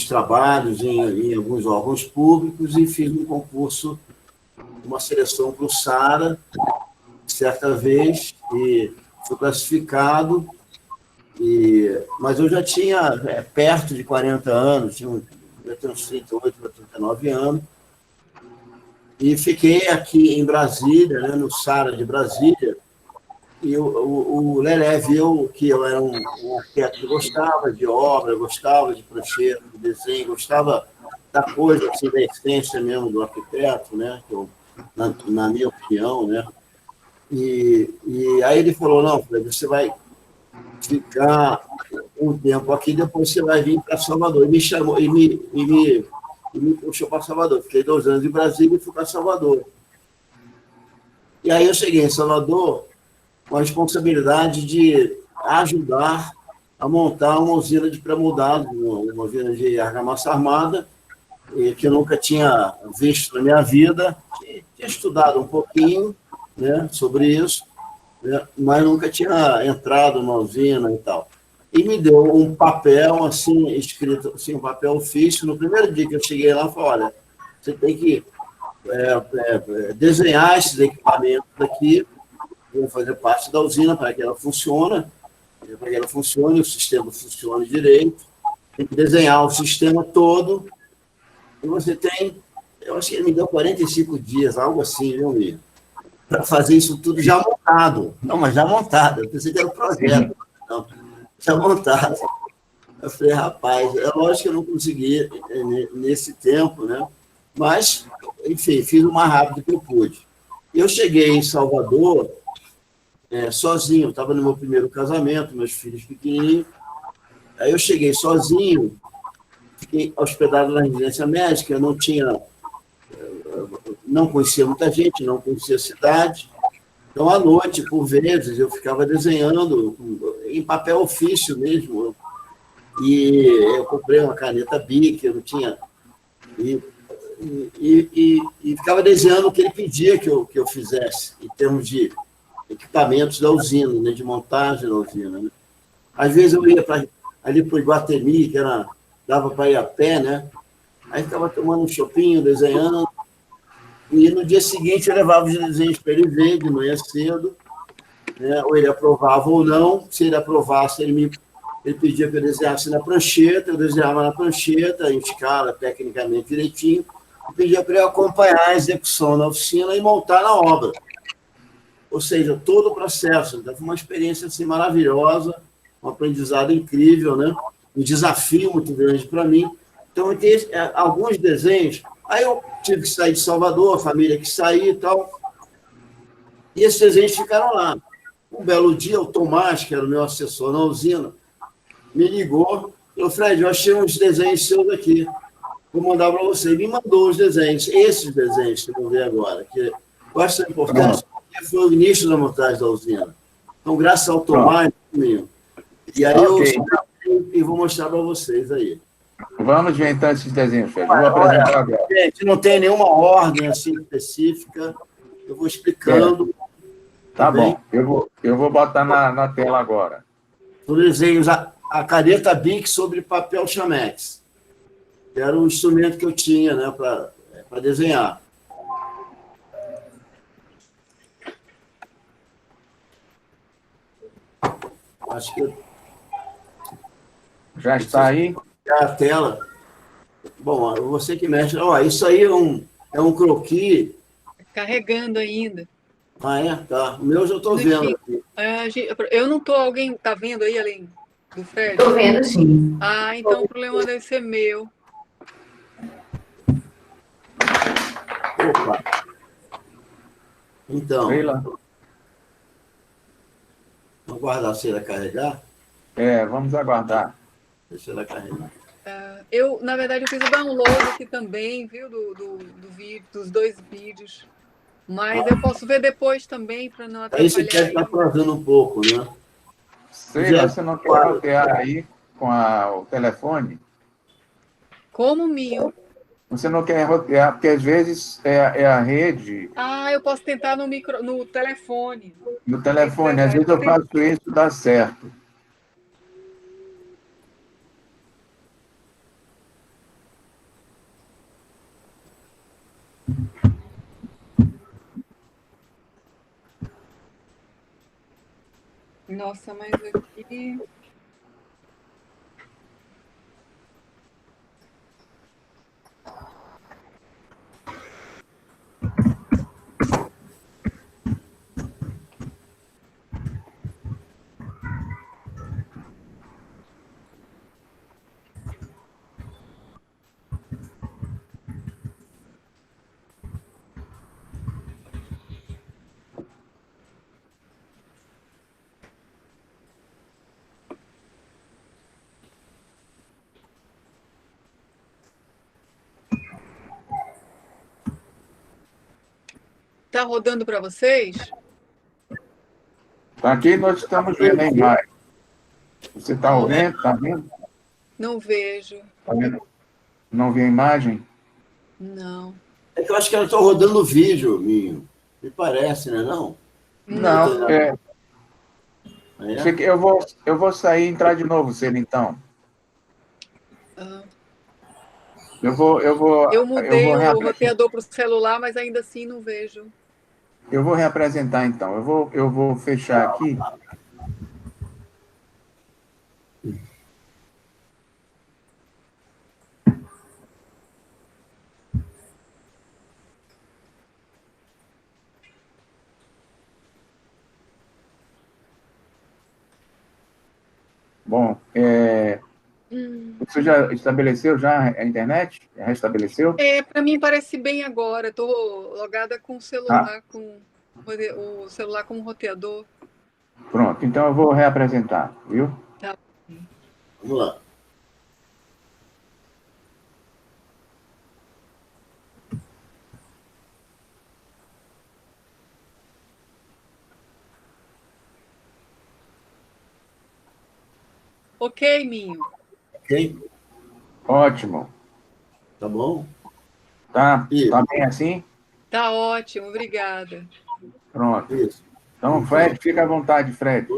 trabalhos em alguns órgãos públicos e fiz um concurso, uma seleção para o SARA, certa vez, e fui classificado, mas eu já tinha perto de 40 anos, tinha uns 38 para 39 anos, e fiquei aqui em Brasília, né, no SARA de Brasília, e o Lelé viu que eu era um arquiteto que gostava de obra, gostava de prancheta, de desenho, gostava da coisa, assim, da essência mesmo do arquiteto, né, que na minha opinião, né, e aí ele falou, não, você vai ficar um tempo aqui, depois você vai vir para Salvador. E me chamou, e me puxou para Salvador. Fiquei 2 anos em Brasília e fui para Salvador. E aí eu cheguei em Salvador com a responsabilidade de ajudar a montar uma usina de pré-moldado, uma usina de argamassa armada, que eu nunca tinha visto na minha vida. Tinha estudado um pouquinho, né, sobre isso, né, mas nunca tinha entrado na usina e tal. E me deu um papel, assim, escrito, assim, um papel ofício. No primeiro dia que eu cheguei lá, eu falei, olha, você tem que desenhar esses equipamentos aqui, vão fazer parte da usina para que ela funcione, o sistema funcione direito, tem que desenhar o sistema todo, e você tem, eu acho que ele me deu 45 dias, algo assim, viu, Mir? Para fazer isso tudo já montado. Não, mas já montado, eu pensei que era um projeto, não, já montado. Eu falei, rapaz, é lógico que eu não consegui nesse tempo, né? Mas, enfim, fiz o mais rápido que eu pude. Eu cheguei em Salvador sozinho, estava no meu primeiro casamento, meus filhos pequenininhos. Aí eu cheguei sozinho, fiquei hospedado na residência médica, não conhecia muita gente, não conhecia a cidade. Então, à noite, por vezes, eu ficava desenhando em papel ofício mesmo. E eu comprei uma caneta Bic, eu não tinha... E ficava desenhando o que ele pedia que eu fizesse, em termos de equipamentos da usina, né, de montagem da usina. Né? Às vezes eu ia ali para o Iguatemi, que dava para ir a pé, né? Aí ficava tomando um chopinho, desenhando, e no dia seguinte eu levava os desenhos para ele ver, de manhã cedo, né? Ou ele aprovava ou não. Se ele aprovasse, ele pedia que eu desenhasse na prancheta, eu desenhava na prancheta, em escala, tecnicamente direitinho, e pedia para eu acompanhar a execução na oficina e montar na obra. Ou seja, todo o processo. Então, foi uma experiência assim, maravilhosa, um aprendizado incrível, né? Um desafio muito grande para mim. Então, eu tenho alguns desenhos. Aí eu tive que sair de Salvador, a família que sair e tal, e esses desenhos ficaram lá. Um belo dia, o Tomás, que era o meu assessor na usina, me ligou, falou, Fred, eu achei uns desenhos seus aqui, vou mandar para você. E me mandou os desenhos, esses desenhos que eu vou ver agora, que eu acho importante, porque foi o início da montagem da usina. Então, graças ao Tomás, e aí eu vou mostrar para vocês aí. Vamos ver então esses desenhos, Fred. Vou apresentar agora. Gente, não tem nenhuma ordem assim específica, eu vou explicando. Tá bom, eu vou botar na tela agora. Os desenhos, a caneta Bic sobre papel Chamex. Era um instrumento que eu tinha, né, para desenhar. Acho que já está aí? A tela. Bom, você que mexe. Isso aí é um croquis. Carregando ainda. Tá. O meu eu já estou vendo aqui. Eu não estou. Alguém está vendo aí, além do Fred? Estou vendo, sim. Então o problema deve ser meu. Opa! Então, vamos aguardar se ela carregar? Vamos aguardar. Deixa ela carregar. Na verdade, eu fiz o download aqui também, viu, do vídeo, dos 2 vídeos. Mas eu posso ver depois também, para não atrapalhar. Aí você quer estar atrasando um pouco, né? Você não quer rotear aí com o telefone? Como, Minho? Você não quer rotear, porque às vezes é a rede... Eu posso tentar no telefone. No telefone, às vezes eu faço isso e dá certo. Nossa, mas aqui... Está rodando para vocês? Aqui nós estamos vendo a imagem. Você está ouvindo? Está vendo? Não vejo. Está vendo? Não vê a imagem? Não. É que eu acho que ela está rodando o vídeo, Minho. Me parece, né? Não? Não, Eu vou sair e entrar de novo, Ciro, então. Eu mudei o roteador para o celular, mas ainda assim não vejo. Eu vou reapresentar, então. Eu vou fechar aqui. Bom, você já estabeleceu a internet? Restabeleceu? Para mim parece bem agora. Estou logada com o celular, com o celular como roteador. Pronto, então eu vou reapresentar, viu? Tá. Vamos lá. Ok, Minho. Ok? Ótimo. Tá bom? Tá bem assim? Tá ótimo, obrigada. Pronto. Isso. Então, Fred, fica à vontade, Fred.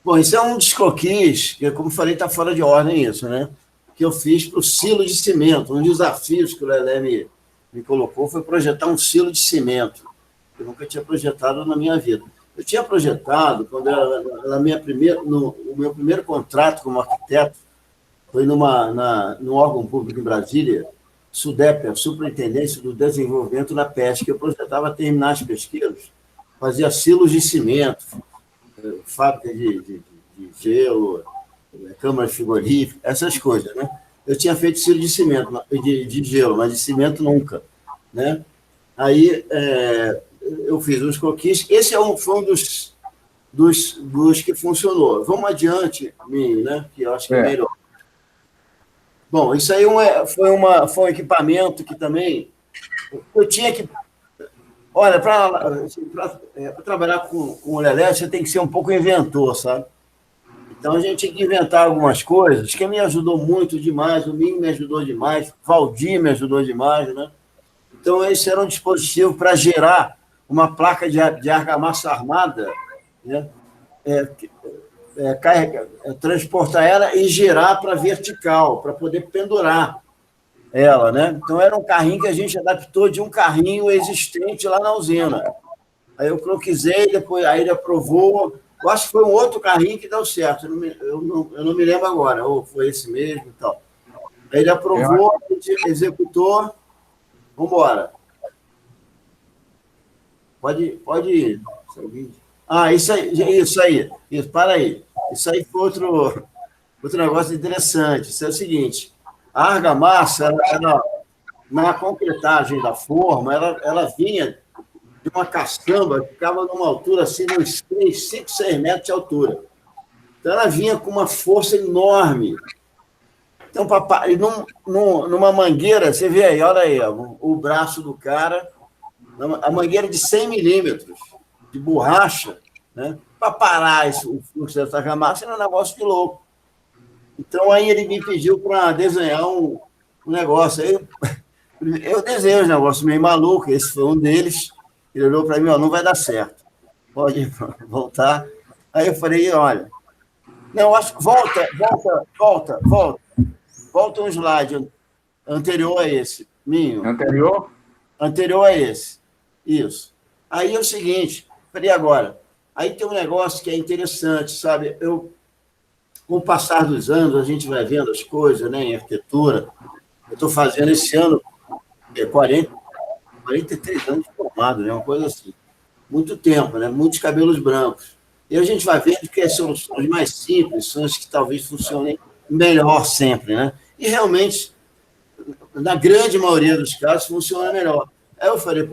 Bom, isso é um dos croquis, que, como falei, está fora de ordem isso, né? Que eu fiz para o silo de cimento. Um dos desafios que o Lelé me colocou foi projetar um silo de cimento, que eu nunca tinha projetado na minha vida. Eu tinha projetado, quando o meu primeiro contrato como arquiteto, foi num órgão público em Brasília, SUDEP, a Superintendência do Desenvolvimento na Pesca. Eu projetava terminar as pesqueiras, fazia silos de cimento, fábrica de gelo, câmara frigorífica, essas coisas, né? Eu tinha feito silo de cimento, de gelo, mas de cimento nunca, né? Aí eu fiz uns croquis. Esse foi um dos que funcionou. Vamos adiante, né? Que eu acho que é melhor. Bom, isso aí foi um equipamento que também eu tinha que... Olha, para trabalhar com o Lelé, você tem que ser um pouco inventor, sabe? Então, a gente tinha que inventar algumas coisas. Quem me ajudou muito demais, o Minho me ajudou demais, o Valdir me ajudou demais, né? Então, esse era um dispositivo para gerar uma placa de argamassa armada, né? Transportar ela e girar para vertical, para poder pendurar ela, né? Então, era um carrinho que a gente adaptou de um carrinho existente lá na usina. Aí eu croquisei, depois aí ele aprovou. Eu acho que foi um outro carrinho que deu certo. Eu não me lembro agora, ou foi esse mesmo e tal. Aí ele aprovou, a gente executou. Vamos embora. Pode ir. Isso aí. Isso, para aí. Isso aí foi outro negócio interessante. Isso é o seguinte, a argamassa, na concretagem da forma, ela vinha de uma caçamba que ficava numa altura assim, de uns 3, 5, 6 metros de altura. Então, ela vinha com uma força enorme. Então, numa mangueira, você vê aí, olha aí, o braço do cara, a mangueira de 100 milímetros de borracha, né? Para parar o fluxo dessa argamassa, era um negócio de louco. Então, aí ele me pediu para desenhar um negócio. Aí eu desenhei um negócio meio maluco, esse foi um deles. Ele olhou para mim, não vai dar certo. Pode voltar. Aí eu falei, olha, não, acho que volta um slide anterior a esse. Minho. Anterior? Anterior a esse. Isso. Aí é o seguinte, falei agora, aí tem um negócio que é interessante, sabe? Com o passar dos anos, a gente vai vendo as coisas, né, em arquitetura. Eu estou fazendo esse ano 43 anos de formado, né? Uma coisa assim. Muito tempo, né? Muitos cabelos brancos. E a gente vai vendo que as soluções mais simples são as que talvez funcionem melhor sempre, né? E realmente, na grande maioria dos casos, funciona melhor. Aí eu falei,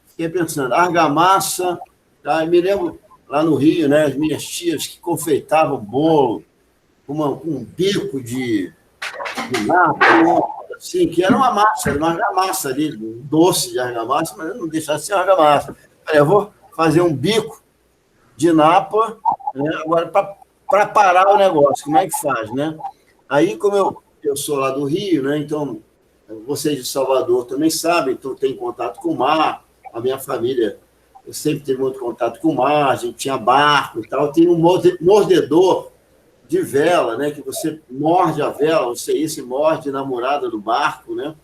fiquei pensando, argamassa, tá? Eu me lembro lá no Rio, né? As minhas tias que confeitavam bolo com um bico de nata, assim, que era uma massa, era uma argamassa ali, um doce de argamassa, mas não deixasse de ser argamassa. Eu vou fazer um bico de napa, né? Agora, para parar o negócio, como é que faz, né? Aí, como eu sou lá do Rio, né? Então, vocês de Salvador também sabem, então tem contato com o mar, a minha família sempre teve muito contato com o mar, a gente tinha barco e tal, tem um mordedor de vela, né? Que você morde a vela, você se morde na murada do barco, né?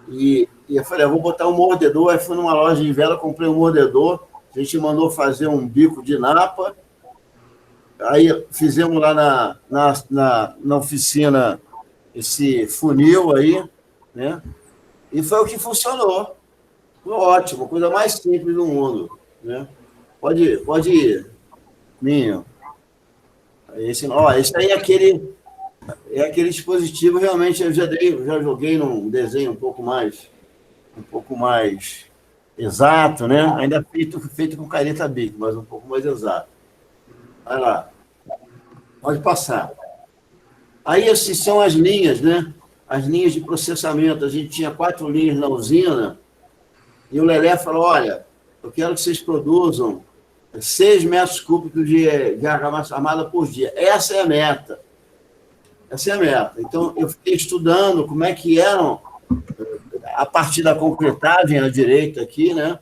E eu falei, eu vou botar um mordedor. Aí fui numa loja de vela, comprei um mordedor, a gente mandou fazer um bico de napa, aí fizemos lá na oficina esse funil aí, né? E foi o que funcionou. Foi ótimo, coisa mais simples do mundo, né? Pode ir, Minho. Esse aí é aquele dispositivo, realmente, eu já joguei num desenho um pouco mais exato, né? Ainda feito com caneta Bic, mas um pouco mais exato. Vai lá. Pode passar. Aí, assim, são as linhas, né? As linhas de processamento. A gente tinha 4 linhas na usina, e o Lelé falou, olha, eu quero que vocês produzam 6 metros cúbicos de argamassa armada por dia. Essa é a meta. Então, eu fiquei estudando como é que eram, a partir da concretagem à direita aqui, né?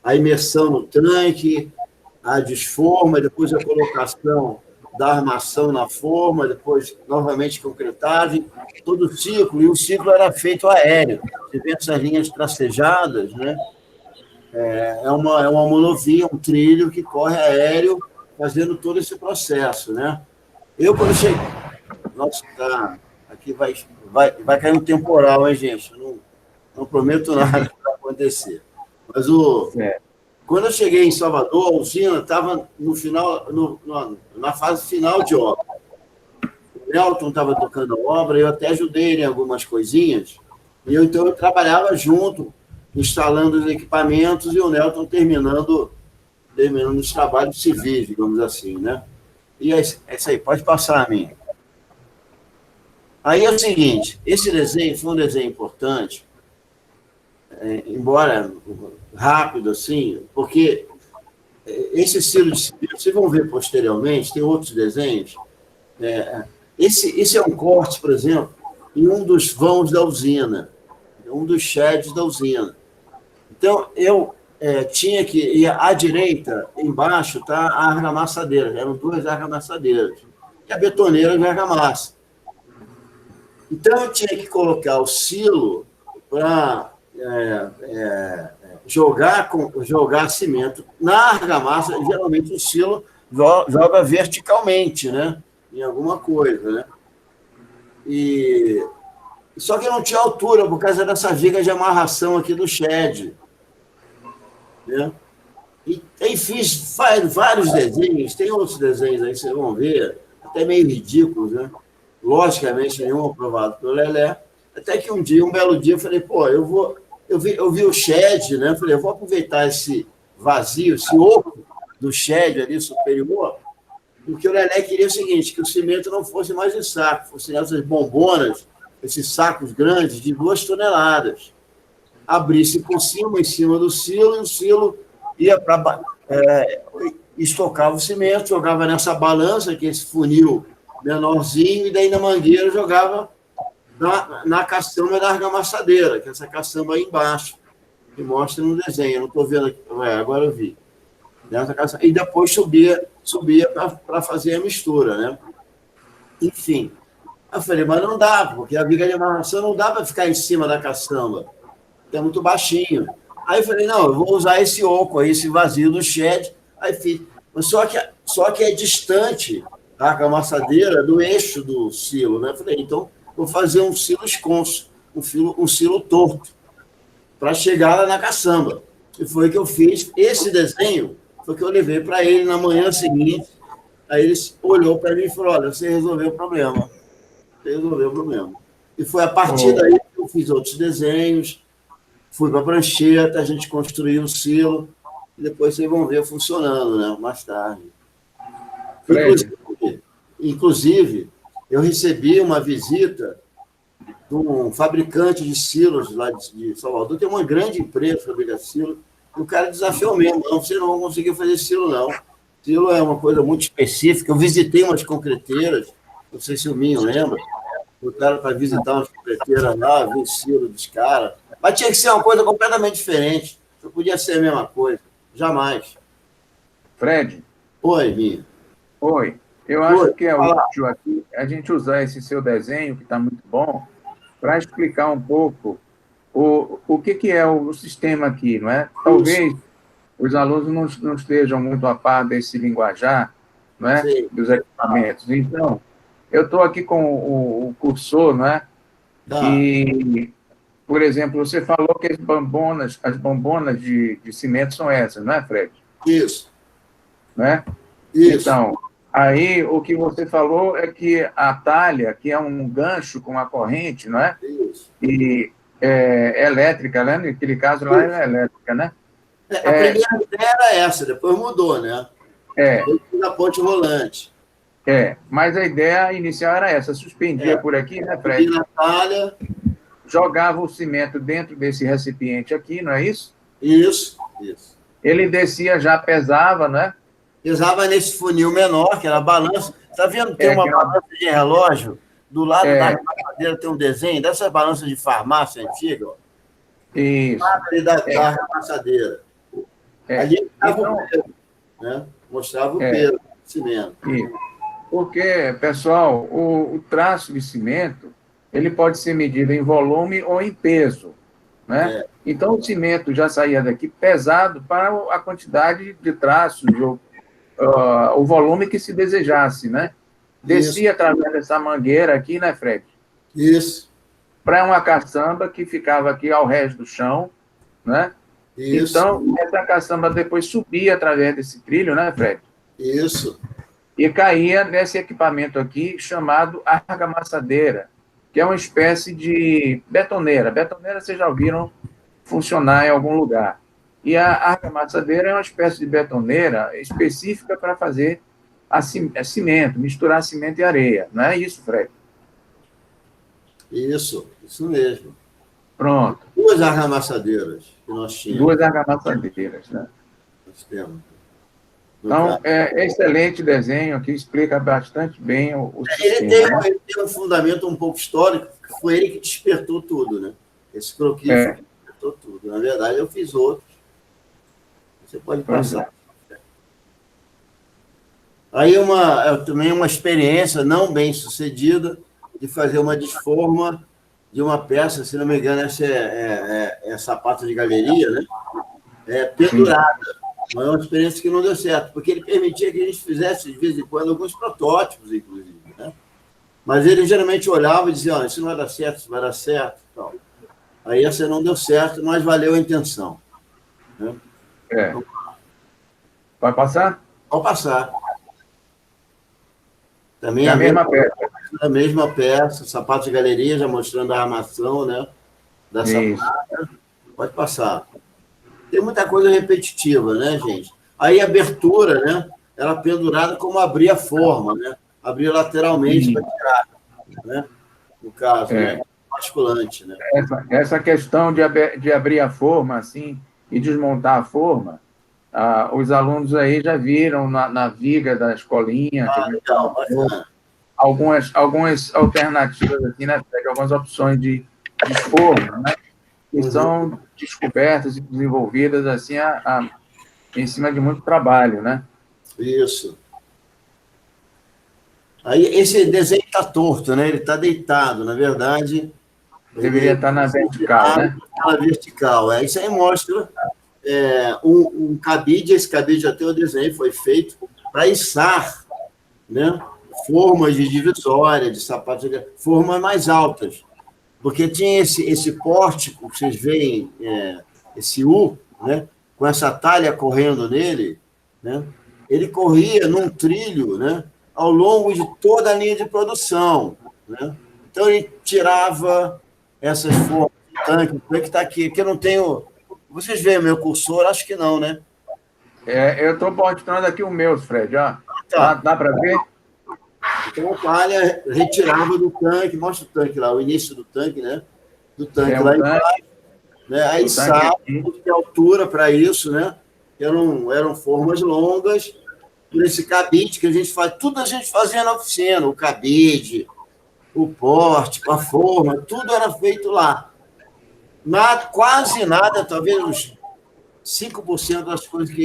A imersão no tanque, a desforma, depois a colocação da armação na forma, depois, novamente, concretagem, todo o ciclo, e o ciclo era feito aéreo. Você vê essas linhas tracejadas, né? É uma monovia, um trilho que corre aéreo, fazendo todo esse processo, né? Eu, quando cheguei... Nossa, aqui vai cair um temporal, hein, gente? Não prometo nada que vai acontecer. Mas quando eu cheguei em Salvador, a usina estava na fase final de obra. O Nelton estava tocando a obra, eu até ajudei ele em algumas coisinhas, então eu trabalhava junto, instalando os equipamentos, e o Nelton terminando os trabalhos civis, digamos assim, né? E é isso aí, pode passar a minha. Aí é o seguinte, esse desenho foi um desenho importante, embora rápido, assim, porque esse estilo de cimento, vocês vão ver posteriormente, tem outros desenhos, esse é um corte, por exemplo, em um dos vãos da usina, um dos sheds da usina. Então, eu tinha que ir à direita, embaixo, tá a argamassadeira, eram 2 argamassadeiras, e a betoneira de argamassa. Então, eu tinha que colocar o silo para jogar cimento na argamassa. Geralmente, o silo joga verticalmente, né? Em alguma coisa, né? Só que não tinha altura, por causa dessa viga de amarração aqui do shed, né? E fiz vários desenhos, tem outros desenhos aí, vocês vão ver, até meio ridículos, né? Logicamente, nenhum aprovado pelo Lelé. Até que um belo dia, eu falei, pô, eu vi o shed, né? Eu falei, eu vou aproveitar esse vazio, esse oco do shed ali superior, porque o Lelé queria o seguinte, que o cimento não fosse mais em saco, fossem essas bombonas, esses sacos grandes de 2 toneladas. Abrisse por cima, em cima do silo, e o silo ia para... estocava o cimento, jogava nessa balança, que é esse funil menorzinho, e daí na mangueira jogava na caçamba da argamassadeira, que é essa caçamba aí embaixo, que mostra no desenho. Eu não estou vendo aqui, agora eu vi. E depois subia para fazer a mistura, né? Enfim. Eu falei, mas não dá, porque a viga de amarração não dá para ficar em cima da caçamba, que é muito baixinho. Aí eu falei, não, eu vou usar esse oco aí, esse vazio do shed. Aí fiz. Só que é distante a argamassadeira do eixo do silo, né? Eu falei, então vou fazer um silo esconso, um silo torto, para chegar lá na caçamba. E foi o que eu fiz. Esse desenho foi que eu levei para ele na manhã seguinte. Aí ele olhou para mim e falou, olha, você resolveu o problema. E foi a partir daí que eu fiz outros desenhos, fui para a prancheta, a gente construiu o silo, e depois vocês vão ver funcionando, né? Mais tarde. Inclusive, eu recebi uma visita de um fabricante de silos lá de Salvador, tem uma grande empresa que fabrica silo, e o cara desafiou mesmo, não, vocês não vão conseguir fazer silo, não. Silo é uma coisa muito específica. Eu visitei umas concreteiras, não sei se o Minho lembra, botaram para visitar umas concreteiras lá, ver o silo dos caras, mas tinha que ser uma coisa completamente diferente, não podia ser a mesma coisa, jamais. Fred? Oi, Minho. Oi. Eu acho que é útil aqui a gente usar esse seu desenho, que está muito bom, para explicar um pouco o que é o sistema aqui, não é? Talvez os alunos não estejam muito a par desse linguajar, não é? Sim. Dos equipamentos. Então, eu estou aqui com o cursor, não é? Tá. E, por exemplo, você falou que as bombonas de cimento são essas, não é, Fred? Isso. Né? Isso. Então, aí o que você falou é que a talha, que é um gancho com a corrente, não é? Isso. E é elétrica, né? Naquele caso lá é elétrica, né? A primeira ideia era essa, depois mudou, né? Depois da ponte rolante. Mas a ideia inicial era essa, suspendia por aqui, né, Fred? Na talha. Jogava o cimento dentro desse recipiente aqui, não é isso? Isso. Ele descia, já pesava, né? Pesava nesse funil menor, que era a balança. Está vendo? Tem uma balança de relógio, do lado da madeira tem um desenho dessas balanças de farmácia antiga, ó. Isso. Ali da arremessadeira. Ali estava o peso, né? Mostrava o peso do cimento. Isso. Porque, pessoal, o traço de cimento, ele pode ser medido em volume ou em peso, né? Então, o cimento já saía daqui pesado para a quantidade de traços, o volume que se desejasse, né? Descia através dessa mangueira aqui, né, Fred? Isso. Para uma caçamba que ficava aqui ao resto do chão, né? Isso. Então, essa caçamba depois subia através desse trilho, né, Fred? Isso. E caía nesse equipamento aqui chamado argamassadeira, que é uma espécie de betoneira. Betoneira vocês já ouviram funcionar em algum lugar. E a argamassadeira é uma espécie de betoneira específica para fazer cimento, misturar cimento e areia. Não é isso, Fred? Isso mesmo. Pronto. 2 argamassadeiras que nós tínhamos. 2 argamassadeiras, né? Nós temos. Então, é excelente desenho aqui, explica bastante bem o sistema. Ele tem um fundamento um pouco histórico, que foi ele que despertou tudo, né? Esse croquis despertou tudo. Na verdade, eu fiz outros. Você pode passar. Aí, também uma experiência não bem sucedida de fazer uma desforma de uma peça, se não me engano, essa é sapato de galeria, né? Pendurada. Mas é uma experiência que não deu certo, porque ele permitia que a gente fizesse, de vez em quando, alguns protótipos, inclusive, né? Mas ele geralmente olhava e dizia, isso não vai dar certo, isso vai dar certo. Então, aí essa não deu certo, mas valeu a intenção. Né? Vai passar? Pode passar. Também a mesma peça. A mesma peça, sapato de galeria, já mostrando a armação, né? Da sapata. Pode passar. Tem muita coisa repetitiva, né, gente? Aí a abertura, né? Era pendurada como abrir a forma, né? Abrir lateralmente para tirar, né? No caso, né? Basculante, né? Essa questão de abrir a forma, assim, e desmontar a forma, os alunos aí já viram na viga da escolinha, algumas alternativas aqui, né? Algumas opções de forma, né? Que são descobertas e desenvolvidas assim em cima de muito trabalho, né? Isso. Aí esse desenho está torto, né? Ele está deitado, na verdade. Deveria estar na vertical, né? Na vertical. Isso aí mostra um cabide. Esse cabide já tem o desenho, foi feito para içar, né? Formas de divisória, de sapatos, formas mais altas. Porque tinha esse pórtico que vocês veem, esse U, né, com essa talha correndo nele, né, ele corria num trilho, né, ao longo de toda a linha de produção. Né? Então, ele tirava essas formas do tanque. O tanque está aqui, que eu não tenho... Vocês veem o meu cursor? Acho que não, né? Eu estou mostrando aqui o meu, Fred. Ó. Dá para ver? Então, a talha retirava do tanque, mostra o tanque lá, o início do tanque, né? Do tanque lá embaixo. Né? Aí sabe de altura para isso, né? Eram formas longas, por esse cabide que a gente faz, tudo a gente fazia na oficina, o cabide, o pórtico, a forma, tudo era feito lá. Quase nada, talvez uns 5% das coisas que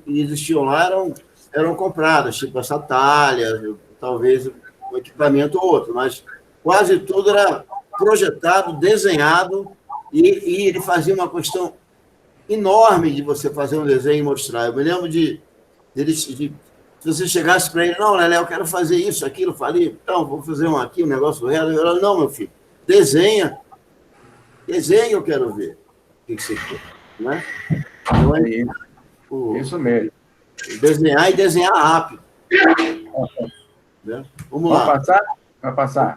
existiam lá eram compradas, tipo essa talha, talvez um equipamento ou outro, mas quase tudo era projetado, desenhado, e ele fazia uma questão enorme de você fazer um desenho e mostrar. Eu me lembro de se você chegasse para ele, não, Lelé, eu quero fazer isso, aquilo, eu falei, então, vou fazer um negócio real. Eu falei, não, meu filho, desenha, eu quero ver o que você quer, né? Então, isso mesmo. Desenhar e desenhar rápido. Né? Vamos lá. Vai passar.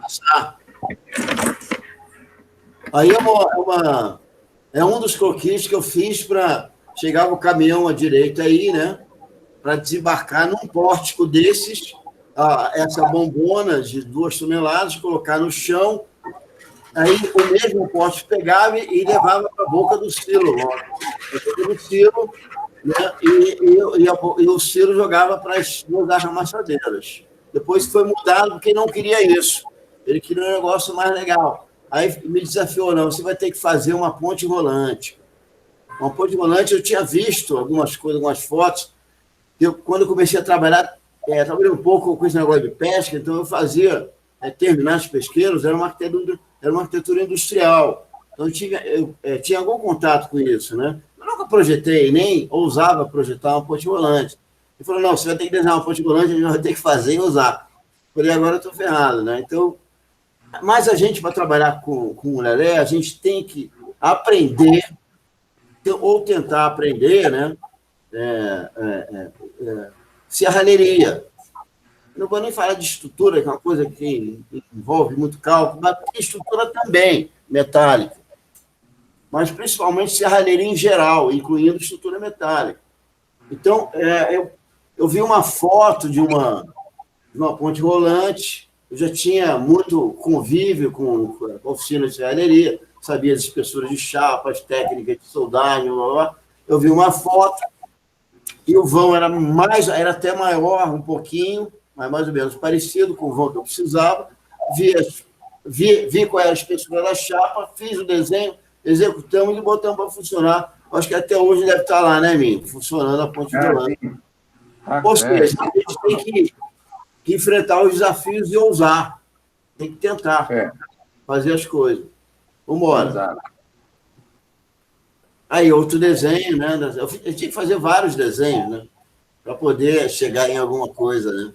Aí é um dos croquis que eu fiz para... Chegava o caminhão à direita aí, né? Para desembarcar num pórtico desses, essa bombona de 2 toneladas, colocar no chão, aí o mesmo pórtico pegava e levava para a boca do silo, né? E o silo jogava para as 2 arremessadeiras. Depois foi mudado porque não queria isso. Ele queria um negócio mais legal. Aí me desafiou, não, você vai ter que fazer uma ponte rolante. Uma ponte rolante, eu tinha visto algumas coisas, algumas fotos. Quando eu comecei a trabalhar, trabalhei um pouco com esse negócio de pesca, então eu fazia terminais pesqueiros, era uma arquitetura industrial. Então eu tinha algum contato com isso, né? Eu nunca projetei, nem ousava projetar uma ponte rolante. Ele falou, não, você vai ter que desenhar uma ponte rolante, a gente vai ter que fazer e usar. Eu falei, agora eu estou ferrado, né? Então, mas a gente, para trabalhar com o Lelé, a gente tem que aprender, ou tentar aprender, né? Serralheria. Não vou nem falar de estrutura, que é uma coisa que envolve muito cálculo, mas tem estrutura também metálica. Mas principalmente serralheria em geral, incluindo estrutura metálica. Então, eu vi uma foto de uma ponte rolante, eu já tinha muito convívio com a oficina de serralheria, sabia as espessuras de chapas, técnicas de soldagem, blá, blá, blá. Eu vi uma foto, e o vão era até maior um pouquinho, mas mais ou menos parecido com o vão que eu precisava. Vi qual era a espessura da chapa, fiz o desenho, executamos e botamos para funcionar. Acho que até hoje deve estar lá, né, Minho? Funcionando a ponte rolante. Ou seja, a gente tem que enfrentar os desafios e ousar. Tem que tentar fazer as coisas. Vamos embora. Aí, outro desenho, né? Eu tinha que fazer vários desenhos, né? Para poder chegar em alguma coisa, né?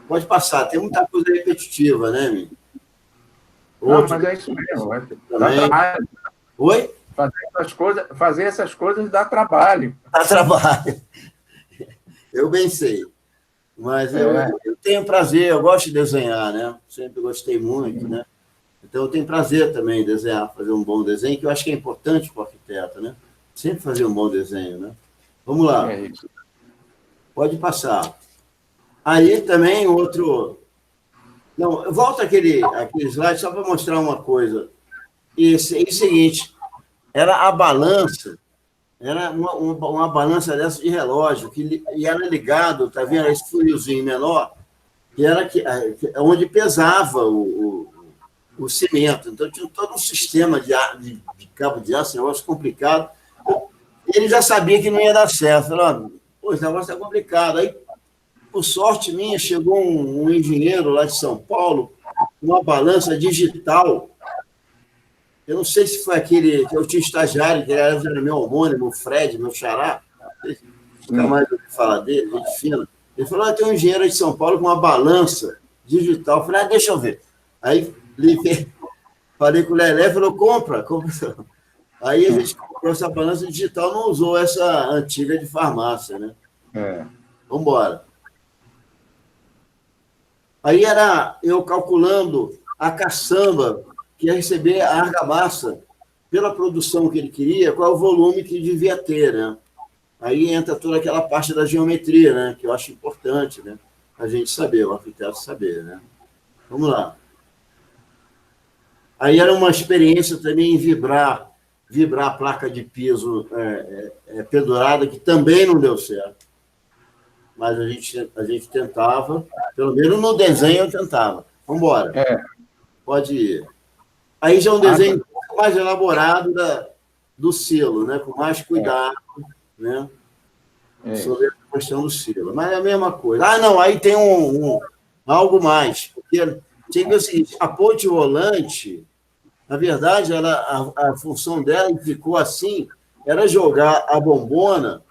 Pode passar, tem muita coisa repetitiva, né, Minho? Não, mas é isso mesmo. Dá trabalho. Oi? Fazer essas coisas dá trabalho. Dá trabalho. Eu bem sei. Mas eu tenho prazer, eu gosto de desenhar, né? Sempre gostei muito, né? Então, eu tenho prazer também em desenhar, fazer um bom desenho, que eu acho que é importante para o arquiteto, né? Sempre fazer um bom desenho, né? Vamos lá. Pode passar. Aí também outro... Não, volta aquele slide só para mostrar uma coisa. E o seguinte, era a balança, era uma balança dessa de relógio, e era ligado, tá vendo? Esse fiozinho menor, que era onde pesava o cimento. Então, tinha todo um sistema de cabo de aço, um negócio complicado. Ele já sabia que não ia dar certo. Falou, pô, esse negócio é complicado. Aí, por sorte minha, chegou um engenheiro lá de São Paulo, uma balança digital. Eu não sei se foi aquele que eu tinha estagiário, que era meu homônimo, o Fred, meu xará. Nunca mais ouvi falar dele, gente fina. Ele falou, tem um engenheiro de São Paulo com uma balança digital. Eu falei, deixa eu ver. Aí, falei com o Lelé, falou, compra. Aí a gente comprou essa balança digital, não usou essa antiga de farmácia, né? Vamos embora. Aí era eu calculando a caçamba que ia receber a argamassa pela produção que ele queria, qual é o volume que devia ter, né? Aí entra toda aquela parte da geometria, né? Que eu acho importante, né? A gente saber, o arquiteto saber, né? Vamos lá. Aí era uma experiência também em vibrar a placa de piso pendurada, que também não deu certo. Mas a gente tentava, pelo menos no desenho eu tentava. Vamos embora. Pode ir. Aí já é um desenho um pouco mais elaborado do silo, né? Com mais cuidado, né? Sobre a questão do silo. Mas é a mesma coisa. Não, aí tem algo mais. Porque tinha que ver o seguinte, a ponte rolante, Na verdade, a função dela ficou assim, era jogar a bombona.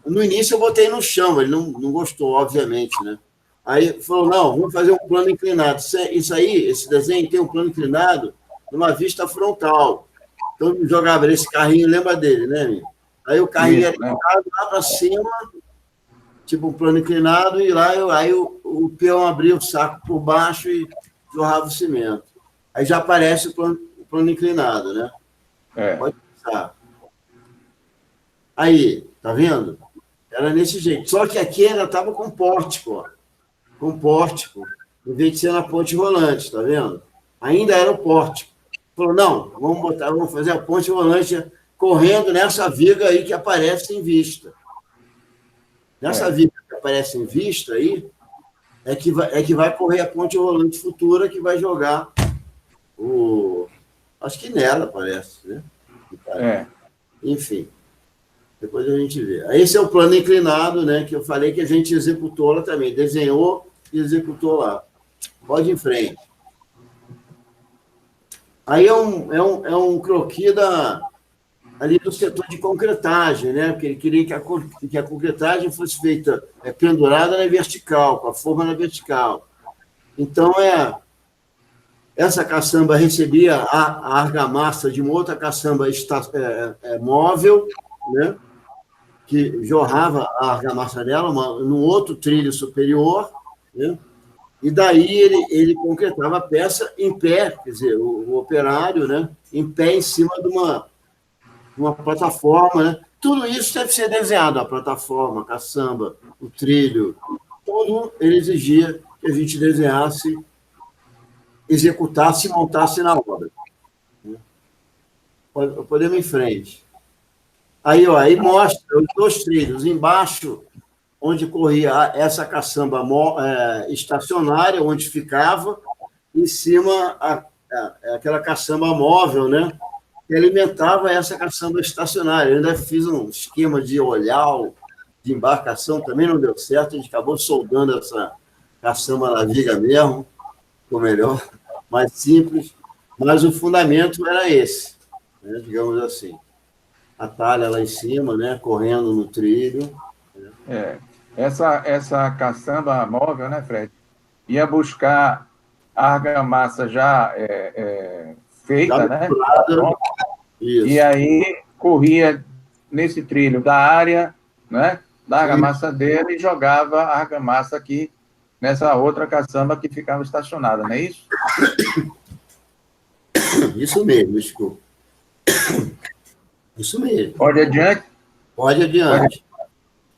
No início eu botei no chão, ele não gostou, obviamente, né? Aí falou, não, vamos fazer um plano inclinado. Isso aí, esse desenho tem um plano inclinado numa vista frontal. Então, jogava esse carrinho, lembra dele, né, amigo? Aí o carrinho era jogado lá para cima, tipo um plano inclinado, e lá aí o peão abria o saco por baixo e jorrava o cimento. Aí já aparece o plano inclinado, né? Pode pensar. Aí, tá vendo? Era nesse jeito. Só que aqui ela estava com pórtico, ó. Com pórtico, em vez de ser na ponte rolante, tá vendo? Ainda era o pórtico. Falou, não, vamos fazer a ponte rolante correndo nessa viga aí que aparece em vista. Nessa viga que aparece em vista aí, é que vai correr a ponte rolante futura que vai jogar acho que nela aparece, né? Enfim. Depois a gente vê. Esse é o plano inclinado, né? Que eu falei que a gente executou lá também. Desenhou e executou lá. Pode ir em frente. Aí é um croquis ali do setor de concretagem, né? Porque ele queria que a concretagem fosse feita pendurada na vertical, com a forma na vertical. Então, essa caçamba recebia a argamassa de uma outra caçamba móvel, né? Que jorrava a argamassa dela num outro trilho superior, né? E daí ele concretava a peça em pé, quer dizer, o operário, né? Em pé em cima de uma plataforma, né? Tudo isso deve ser desenhado, a plataforma, a caçamba, o trilho, tudo ele exigia que a gente desenhasse, executasse e montasse na obra. Podemos ir em frente. Aí mostra os 2 trilhos. Embaixo, onde corria essa caçamba estacionária, onde ficava, em cima aquela caçamba móvel, né? Que alimentava essa caçamba estacionária. Eu ainda fiz um esquema de olhar de embarcação, também não deu certo, a gente acabou soldando essa caçamba na viga mesmo, ficou melhor, mais simples, mas o fundamento era esse, né? Digamos assim. A talha lá em cima, né? Correndo no trilho. Essa caçamba móvel, né, Fred? Ia buscar a argamassa já feita, já né? Isso. E aí corria nesse trilho da área, né? Da argamassa dele e jogava a argamassa aqui nessa outra caçamba que ficava estacionada, não é isso? Isso mesmo, desculpa. Isso mesmo. Pode adiante? Pode adiante.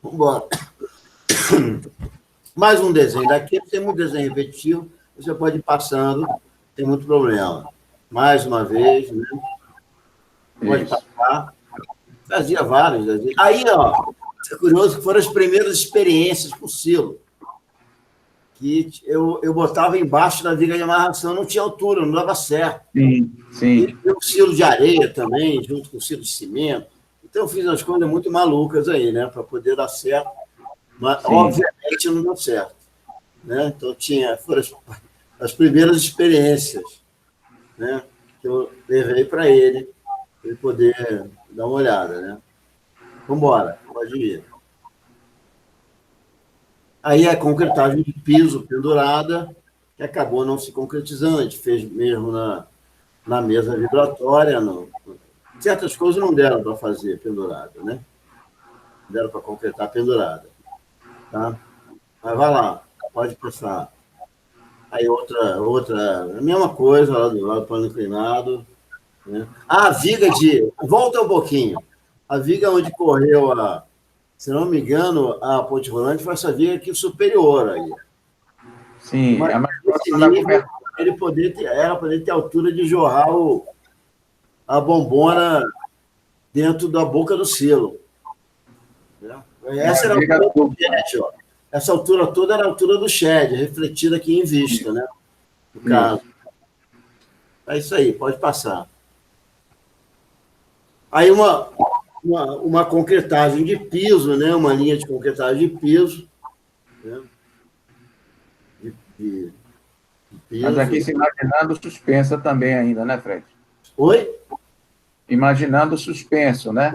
Vamos embora. Mais um desenho. Daqui tem muito desenho repetitivo, você pode ir passando, tem muito problema. Mais uma vez, né? Pode passar. Fazia vários desenhos. Aí, ó, é curioso que foram as primeiras experiências com silo. Que eu botava embaixo da viga de amarração, não tinha altura, não dava certo. Sim. E o silo de areia também, junto com o silo de cimento. Então, eu fiz umas coisas muito malucas aí, né? Para poder dar certo. Mas, obviamente, não deu certo. Né? Então, foram as primeiras experiências, né? Que eu levei para ele poder dar uma olhada, né? Vamos embora, pode ir. Aí a concretagem de piso pendurada, que acabou não se concretizando, a gente fez mesmo na mesa vibratória. Certas coisas não deram para fazer pendurada, né? Não deram para concretar pendurada. Tá? Mas vai lá, pode passar. Aí outra, a mesma coisa, lá do lado do plano inclinado. Né? A viga volta um pouquinho. A viga onde correu se não me engano, a ponte rolante foi essa viga aqui superior aí. Sim, mas é mais próxima da cobertura. Ela poderia ter altura de jorrar a bombona dentro da boca do silo. Essa era a altura do shed, ó. Essa altura toda era a altura do shed, refletida aqui em vista, né? No caso. É isso aí, pode passar. Aí uma concretagem de piso, né? Uma linha de concretagem de piso, né? Mas aqui se imaginando suspensa também ainda, né, Fred? Oi? Imaginando suspenso, né?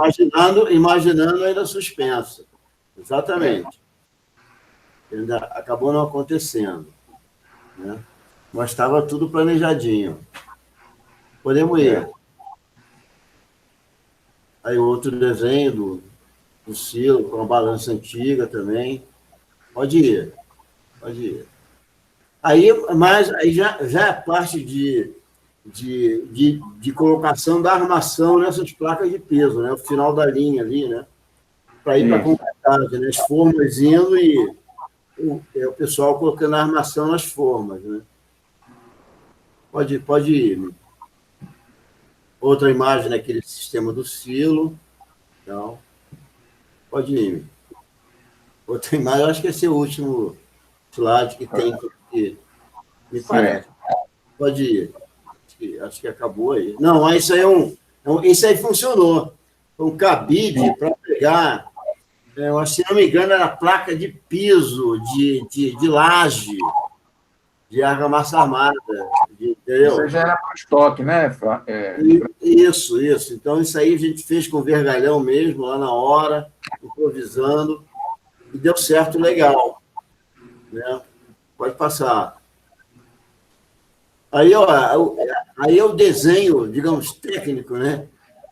Imaginando ainda suspenso. Exatamente. Ainda acabou não acontecendo, né? Mas estava tudo planejadinho. Podemos ir. Aí outro desenho do Silo, com a balança antiga também. Pode ir. Pode ir. Mas aí já é parte de colocação da armação nessas placas de peso, né? O final da linha ali, né? Para ir para a concretagem, né? As formas indo e o pessoal colocando a armação nas formas, né? Pode ir. Outra imagem daquele sistema do silo. Então, pode ir. Outra imagem, eu acho que esse é o último slide que tem que me parece. Pode ir. Acho que acabou aí. Não, isso aí isso aí funcionou. Um cabide para pegar, se não me engano, era placa de piso, de laje, de argamassa armada. Entendeu? Isso já era para estoque, né? Isso. Então, isso aí a gente fez com vergalhão mesmo, lá na hora, improvisando, e deu certo legal. Né? Pode passar. Aí é o desenho, digamos, técnico, né?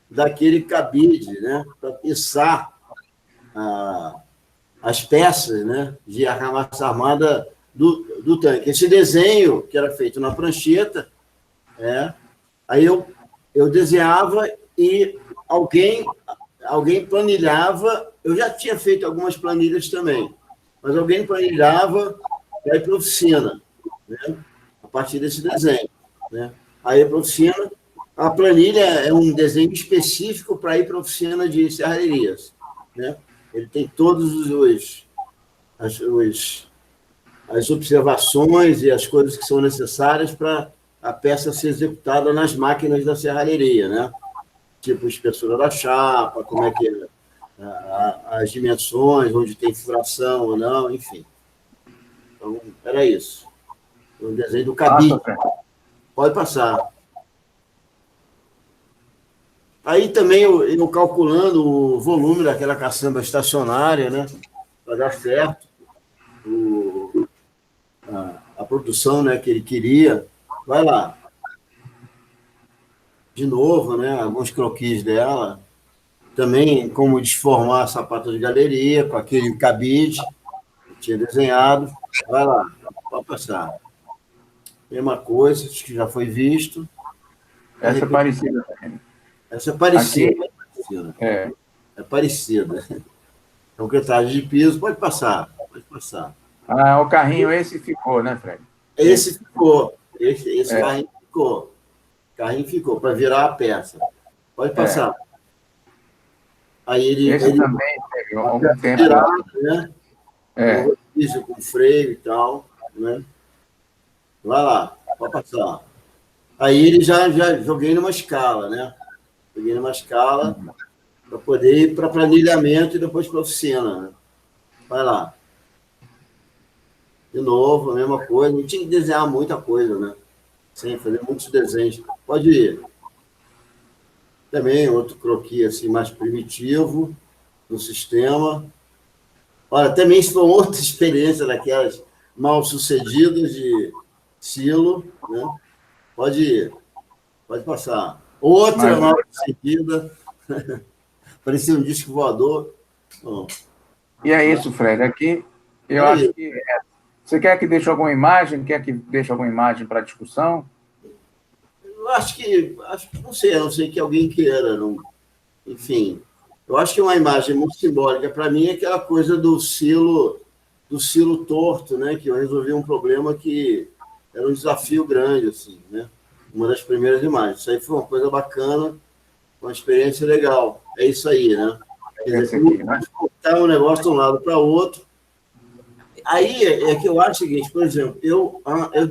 Daquele cabide, né? Para içar as peças, né? De argamassa armada do tanque. Esse desenho, que era feito na prancheta, aí eu desenhava e alguém planilhava. Eu já tinha feito algumas planilhas também, mas alguém planilhava para ir para a oficina, né? A partir desse desenho, né? Aí para a oficina, a planilha é um desenho específico para ir para a oficina de serralherias, né? Ele tem todos as observações e as coisas que são necessárias para a peça ser executada nas máquinas da serralheria, né? Tipo espessura da chapa, como é que é, as dimensões, onde tem furação ou não, enfim. Então, era isso. O desenho do cabide. Pode passar. Aí também eu calculando o volume daquela caçamba estacionária, né? Para dar certo. A produção, né, que ele queria. Vai lá. De novo, né? Alguns croquis dela. Também como desformar a sapata de galeria com aquele cabide que tinha desenhado. Vai lá. Pode passar. Mesma coisa, acho que já foi visto. Essa é parecida também. Essa é parecida. Aqui, é parecida. Concretagem de piso, pode passar. O carrinho esse ficou, né, Fred? Esse ficou. Esse carrinho ficou. O carrinho ficou, para virar a peça. Pode passar. Aí ele também teve algum tempo. Virado, né? Com freio e tal, né? Vai lá, pode passar. Aí ele já joguei numa escala, né? Joguei numa escala para poder ir para planilhamento e depois para oficina, né? Vai lá. De novo, a mesma coisa. Não tinha que desenhar muita coisa, né? Sem fazer muitos desenhos. Pode ir. Também outro croquis assim, mais primitivo no sistema. Olha, também isso foi outra experiência daquelas mal-sucedidas de silo, né? Pode ir. Pode passar. Outra mal-sucedida. Parecia um disco voador. Bom. E é isso, Fred. Aqui, eu acho que... Você quer que deixe alguma imagem? Quer que deixe alguma imagem para discussão? Eu acho que não sei que alguém queira. Não. Enfim, eu acho que uma imagem muito simbólica para mim é aquela coisa do silo torto, né? Que eu resolvi um problema que era um desafio grande, assim, né? Uma das primeiras imagens. Isso aí foi uma coisa bacana, uma experiência legal. É isso aí, né? Quer dizer, cortar um negócio de um lado para o outro. Aí é que eu acho o seguinte, por exemplo, eu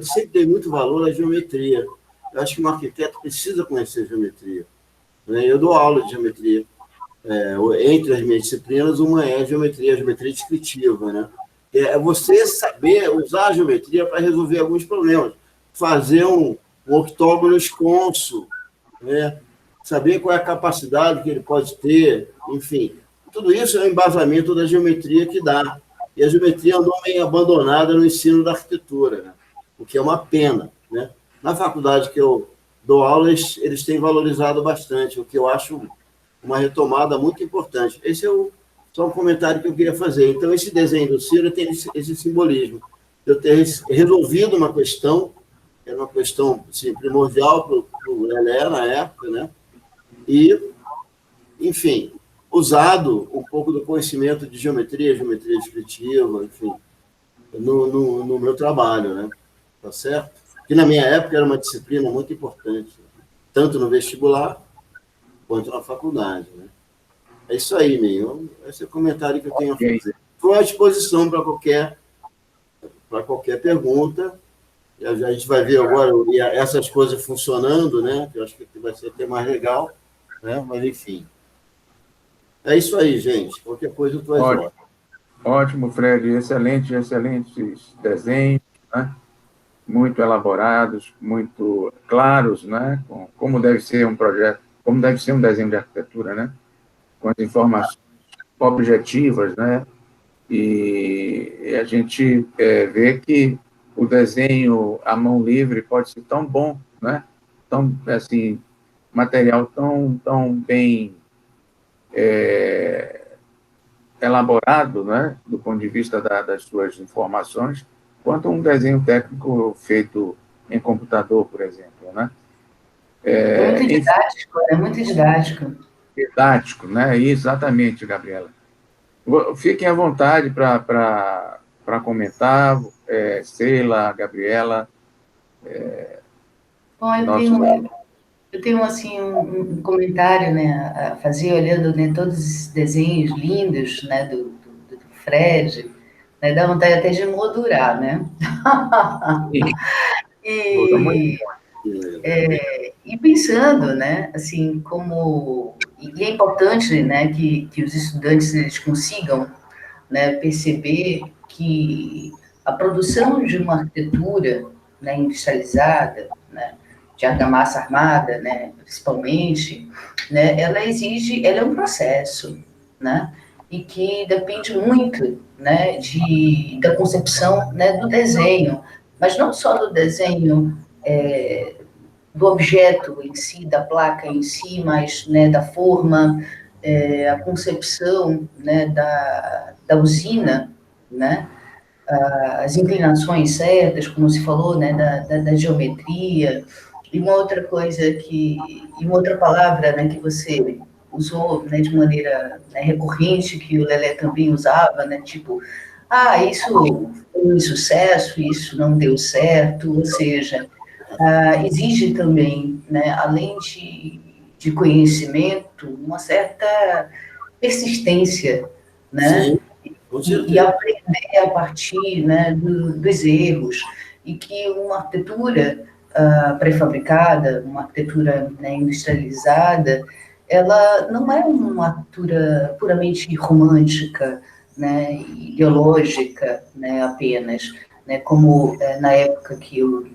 sempre dei muito valor à geometria. Eu acho que um arquiteto precisa conhecer geometria, né? Eu dou aula de geometria. Entre as minhas disciplinas, uma é a geometria descritiva, né? É você saber usar a geometria para resolver alguns problemas. fazer um octógono esconso, né? Saber qual é a capacidade que ele pode ter, enfim. Tudo isso é o embasamento da geometria que dá. E a geometria andou meio abandonada no ensino da arquitetura, né? O que é uma pena, né? Na faculdade que eu dou aula, eles têm valorizado bastante, o que eu acho uma retomada muito importante. Esse é só um comentário que eu queria fazer. Então, esse desenho do Ciro tem esse simbolismo. Eu ter resolvido uma questão, era uma questão assim, primordial para o Lelé na época, né? E, enfim, usado um pouco do conhecimento de geometria descritiva, enfim, no meu trabalho, né? Tá certo? Que na minha época era uma disciplina muito importante, tanto no vestibular quanto na faculdade, né? É isso aí, Ney. Esse é o comentário que eu tenho a fazer. Estou à disposição para qualquer pergunta. A gente vai ver agora essas coisas funcionando, né? Que eu acho que vai ser até mais legal, né? Mas, enfim. É isso aí, gente. Qualquer coisa eu estou às ordens. Ótimo, Fred. Excelentes desenhos, né? Muito elaborados, muito claros, né? Como deve ser um projeto, como deve ser um desenho de arquitetura, né? Com as informações objetivas, né? E a gente vê que o desenho à mão livre pode ser tão bom, né? Tão, assim, material tão bem elaborado, né? Do ponto de vista das suas informações, quanto um desenho técnico feito em computador, por exemplo, né? Muito didático, é muito didático. Didático, né? Exatamente, Gabriela. Fiquem à vontade para comentar, Sheila, Gabriela. Bom, eu tenho assim, um comentário, né, a fazer, olhando, né, todos esses desenhos lindos, né, do Fred, né, dá vontade até de moldurar, né? E pensando, né, assim, como... E é importante, né, que os estudantes eles consigam, né, perceber que a produção de uma arquitetura, né, industrializada, né, de argamassa armada, né, principalmente, né, ela é um processo, né, e que depende muito, né, da concepção, né, do desenho, mas não só do desenho do objeto em si, da placa em si, mas, né, da forma, a concepção, né, da usina, né, as inclinações certas, como se falou, né, da geometria, e uma outra coisa e uma outra palavra, né, que você usou, né, de maneira, né, recorrente, que o Lelé também usava, né, tipo, isso foi um insucesso, isso não deu certo, ou seja, exige também, né, além de conhecimento, uma certa persistência, né? Sim. E aprender a partir, né, dos erros, e que uma arquitetura pré-fabricada, uma arquitetura, né, industrializada, ela não é uma arquitetura puramente romântica, né, ideológica, né, apenas, né, como na época que eu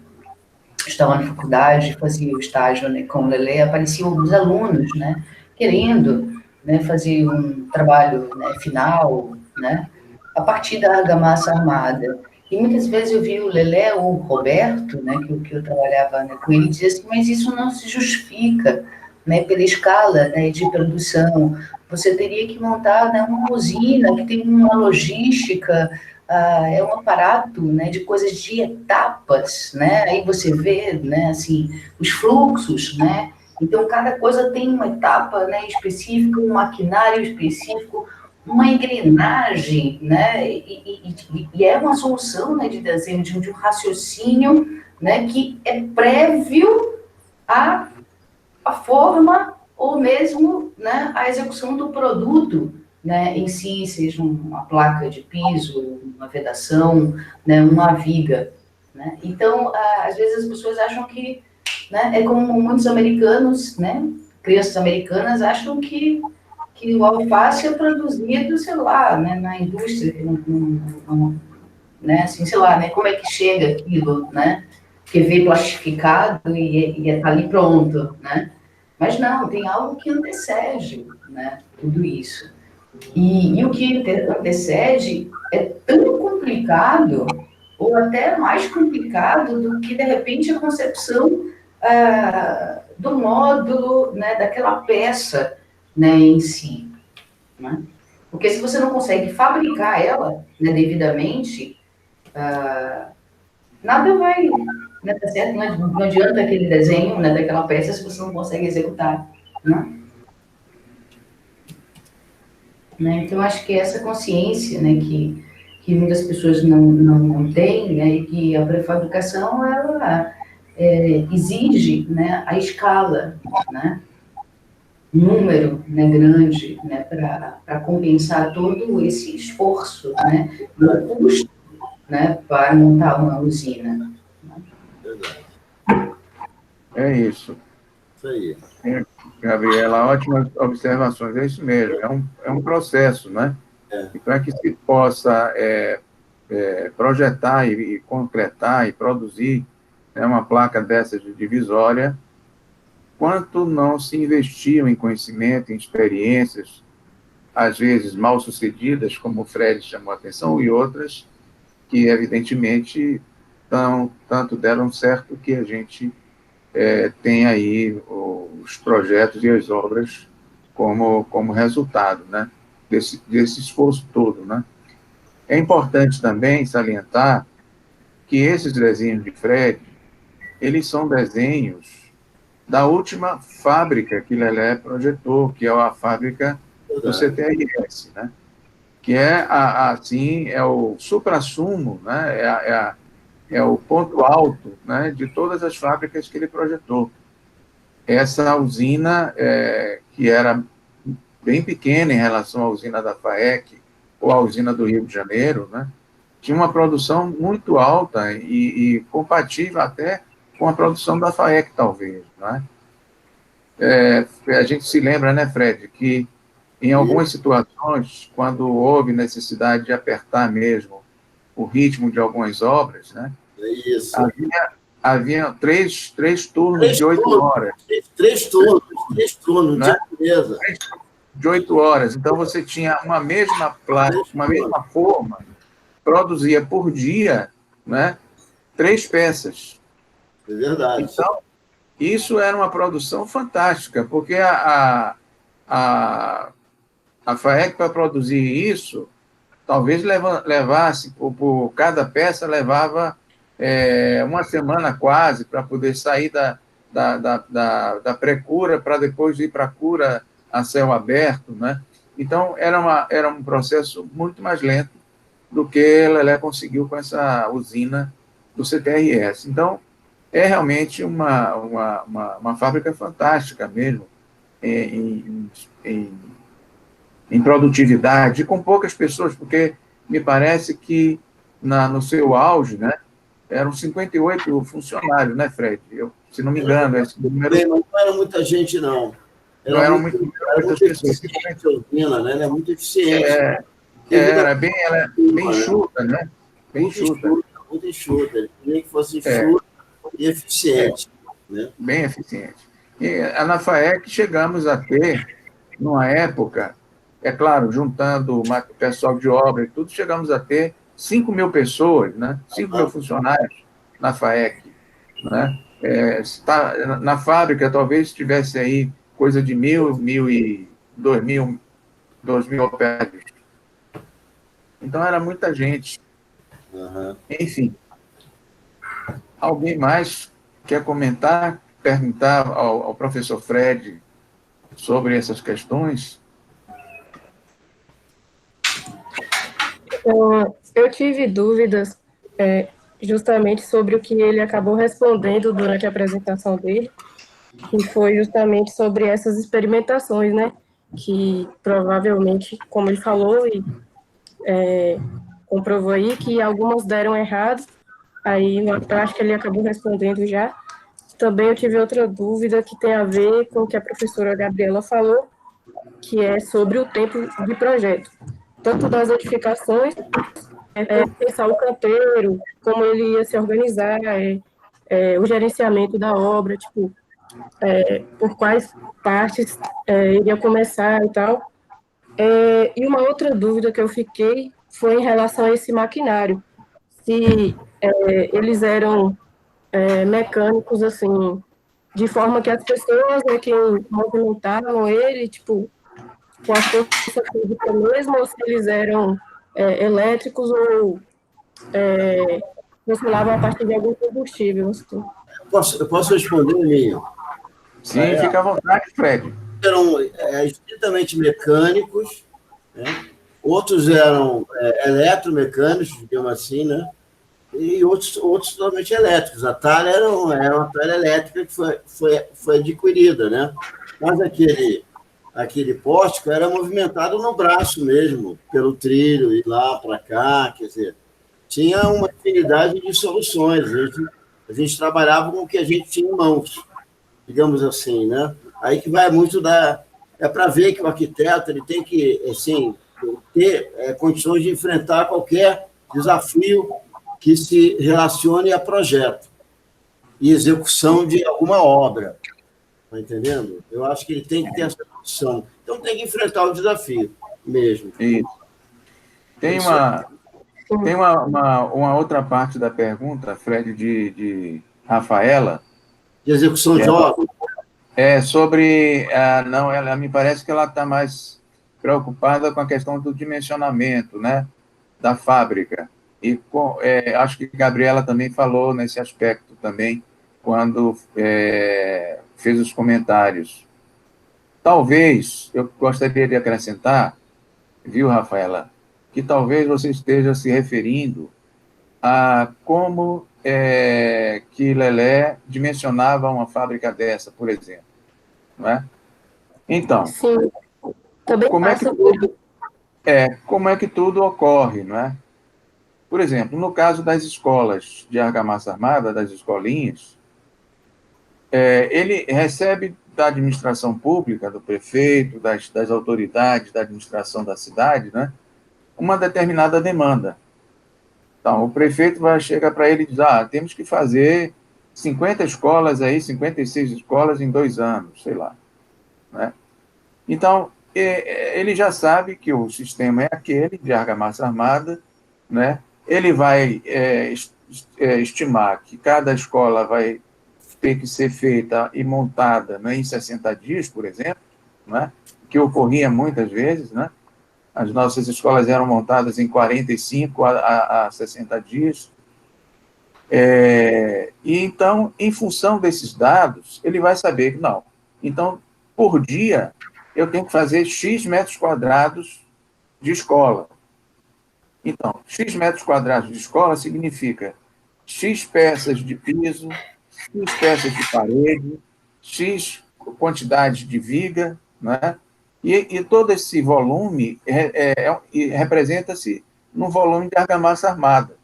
estava na faculdade, fazia o estágio, né, com o Lelé, apareciam alguns alunos, né, querendo, né, fazer um trabalho, né, final, né, a partir da argamassa armada. E muitas vezes eu vi o Lelé ou o Roberto, né, que eu trabalhava, né, com ele, dizer assim, mas isso não se justifica, né, pela escala, né, de produção. Você teria que montar, né, uma usina que tem uma logística, é um aparato, né, de coisas de etapas, né, aí você vê, né, assim, os fluxos, né, então cada coisa tem uma etapa, né, específica, um maquinário específico, uma engrenagem, né, e é uma solução, né, de desenho, de um raciocínio, né, que é prévio à forma ou mesmo, né, à execução do produto, né, em si, seja uma placa de piso, uma vedação, né, uma viga, né? Então, às vezes as pessoas acham que, né, é como muitos americanos, né, crianças americanas acham que o alface é produzido, sei lá, né, na indústria, né, assim, sei lá, né, como é que chega aquilo, né? que vê plastificado e está ali pronto, né? Mas não, tem algo que antecede, né, tudo isso. E o que antecede é tão complicado, ou até mais complicado do que, de repente, a concepção do módulo, né, daquela peça, né, em si. Né? Porque se você não consegue fabricar ela, né, devidamente, nada vai, né, tá certo? Não adianta aquele desenho, né, daquela peça se você não consegue executar. Né? Né? Então, acho que essa consciência, né, que muitas pessoas não têm, né, e que a pré-fabricação, ela exige, né, a escala, né, número, né, grande, né, para compensar todo esse esforço, né, do custo, né, para montar uma usina. É isso. Isso aí. Gabriela, ótimas observações, é isso mesmo, é um processo, né? E para que se possa projetar e concretar e produzir, né, uma placa dessa de divisória, quanto não se investiu em conhecimento, em experiências, às vezes mal sucedidas, como o Fred chamou a atenção, e outras que, evidentemente, tanto deram certo que a gente tem aí os projetos e as obras como resultado, né, desse esforço todo, né. É importante também salientar que esses desenhos de Fred, eles são desenhos da última fábrica que Lelé projetou, que é a fábrica do CTRS, né, que assim, é o suprassumo, né, é o ponto alto, né, de todas as fábricas que ele projetou. Essa usina, que era bem pequena em relação à usina da FAEC ou à usina do Rio de Janeiro, né, tinha uma produção muito alta e compatível até com a produção da FAEC, talvez. Né? A gente se lembra, né, Fred, que em algumas situações, quando houve necessidade de apertar mesmo o ritmo de algumas obras, né, havia três turnos de 8 horas. Três turnos, né? Beleza. De 8 horas. Então, você tinha uma mesma placa, uma mesma forma, produzia por dia, né, 3 peças. É verdade. Então, isso era uma produção fantástica, porque a FAEC, para produzir isso, talvez levasse, por cada peça, levava uma semana quase, para poder sair da pré-cura, para depois ir para a cura a céu aberto, né? Então, era um processo muito mais lento do que Lelé conseguiu com essa usina do CTRS. Então, é realmente uma fábrica fantástica mesmo, em produtividade, com poucas pessoas, porque me parece que no seu auge, né, eram 58 funcionários, né, Fred? Se não me engano, esse número... Não era muita gente, não. Não eram muitas pessoas. A usina, né? Ela é muito eficiente. Ela é bem enxuta, né? Bem enxuta. Muito enxuta. Ele queria que fosse enxuta e eficiente. Né? Bem eficiente. E na FAEC chegamos a ter, numa época, é claro, juntando o pessoal de obra e tudo, chegamos a ter 5 mil pessoas, né? 5 mil funcionários na FAEC. Né? Na fábrica, talvez tivesse aí coisa de 2 mil operários. Então, era muita gente. Uhum. Enfim. Alguém mais quer comentar, perguntar ao professor Fred sobre essas questões? Eu tive dúvidas justamente sobre o que ele acabou respondendo durante a apresentação dele, que foi justamente sobre essas experimentações, né? Que provavelmente, como ele falou e comprovou aí, que algumas deram errado, aí eu acho que ele acabou respondendo já. Também eu tive outra dúvida que tem a ver com o que a professora Gabriela falou, que é sobre o tempo de projeto. Tanto das edificações, pensar o canteiro, como ele ia se organizar, o gerenciamento da obra, tipo, por quais partes iria começar e tal. E uma outra dúvida que eu fiquei foi em relação a esse maquinário, se eles eram mecânicos, assim, de forma que as pessoas, né, que movimentavam ele, tipo, com a força física mesmo, ou se eles eram elétricos ou funcionavam a partir de algum combustível, assim. Eu posso responder, Minho? Sim, fica à vontade, Fred. Eram estritamente mecânicos, né? Outros eram eletromecânicos, digamos assim, né? E outros totalmente elétricos. A talha era uma talha elétrica que foi adquirida, né? Mas aquele pórtico era movimentado no braço mesmo, pelo trilho, ir lá para cá, quer dizer, tinha uma infinidade de soluções. A gente trabalhava com o que a gente tinha em mãos, digamos assim, né? Aí que vai muito é para ver que o arquiteto ele tem que, assim, ter condições de enfrentar qualquer desafio que se relacione a projeto e execução de alguma obra. Está entendendo? Eu acho que ele tem que ter essa condição. Então, tem que enfrentar o desafio mesmo. Isso. Tem uma outra parte da pergunta, Fred, de Rafaela. De execução de obra? Sobre... não, ela me parece que ela está mais preocupada com a questão do dimensionamento, né, da fábrica. E acho que a Gabriela também falou nesse aspecto também, quando fez os comentários. Talvez, eu gostaria de acrescentar, viu, Rafaela, que talvez você esteja se referindo a como que Lelé dimensionava uma fábrica dessa, por exemplo. Não é? Então, sim, também como é que tudo ocorre, não é? Por exemplo, no caso das escolas de argamassa armada, das escolinhas, ele recebe da administração pública, do prefeito, das autoridades da administração da cidade, né, uma determinada demanda. Então, o prefeito vai chegar para ele e diz, temos que fazer 50 escolas aí, 56 escolas em 2 anos, sei lá. Né? Então, ele já sabe que o sistema é aquele, de argamassa armada, né? Ele vai estimar que cada escola vai ter que ser feita e montada, né, em 60 dias, por exemplo, né? Que ocorria muitas vezes, né? As nossas escolas eram montadas em 45 a 60 dias. E então, em função desses dados, ele vai saber que, não, então, por dia, eu tenho que fazer X metros quadrados de escola. Então, X metros quadrados de escola significa X peças de piso, X peças de parede, X quantidade de viga, né? E todo esse volume representa-se num volume de argamassa armada,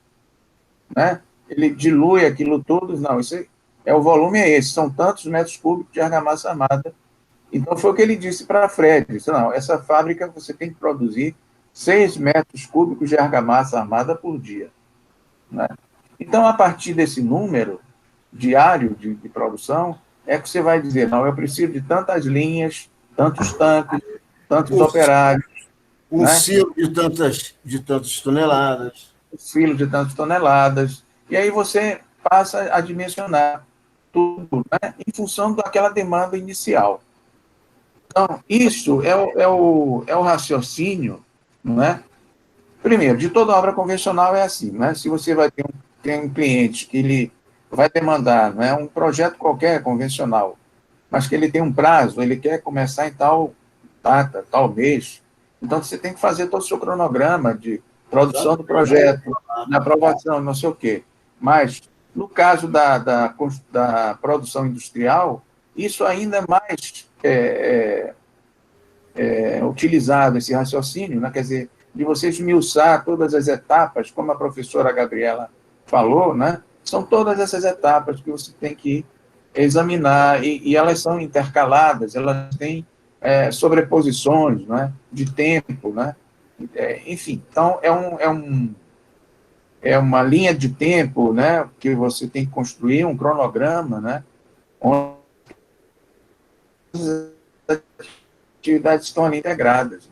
né? Ele dilui aquilo tudo, não, o volume é esse, são tantos metros cúbicos de argamassa armada. Então, foi o que ele disse para a Fred, disse, não, essa fábrica você tem que produzir 6 metros cúbicos de argamassa armada por dia. Né? Então, a partir desse número diário de produção, é que você vai dizer, não, eu preciso de tantas linhas, tantos tanques, tantos operários. Um silo de tantas toneladas. Um silo de tantas toneladas. E aí você passa a dimensionar tudo, né, em função daquela demanda inicial. Então, isso é o raciocínio, não é? Primeiro, de toda obra convencional é assim, né? Se você vai ter um cliente que ele vai demandar, não é, um projeto qualquer convencional, mas que ele tem um prazo, ele quer começar em tal data, tal mês, então você tem que fazer todo o seu cronograma de produção do projeto, na aprovação, não sei o quê. Mas, no caso da produção industrial, isso ainda é mais utilizado, esse raciocínio, né? Quer dizer, de você esmiuçar todas as etapas, como a professora Gabriela falou, né? São todas essas etapas que você tem que examinar, e elas são intercaladas, elas têm sobreposições, né? De tempo, né? Enfim, então é é uma linha de tempo, né, que você tem que construir um cronograma, né, onde as atividades estão ali integradas.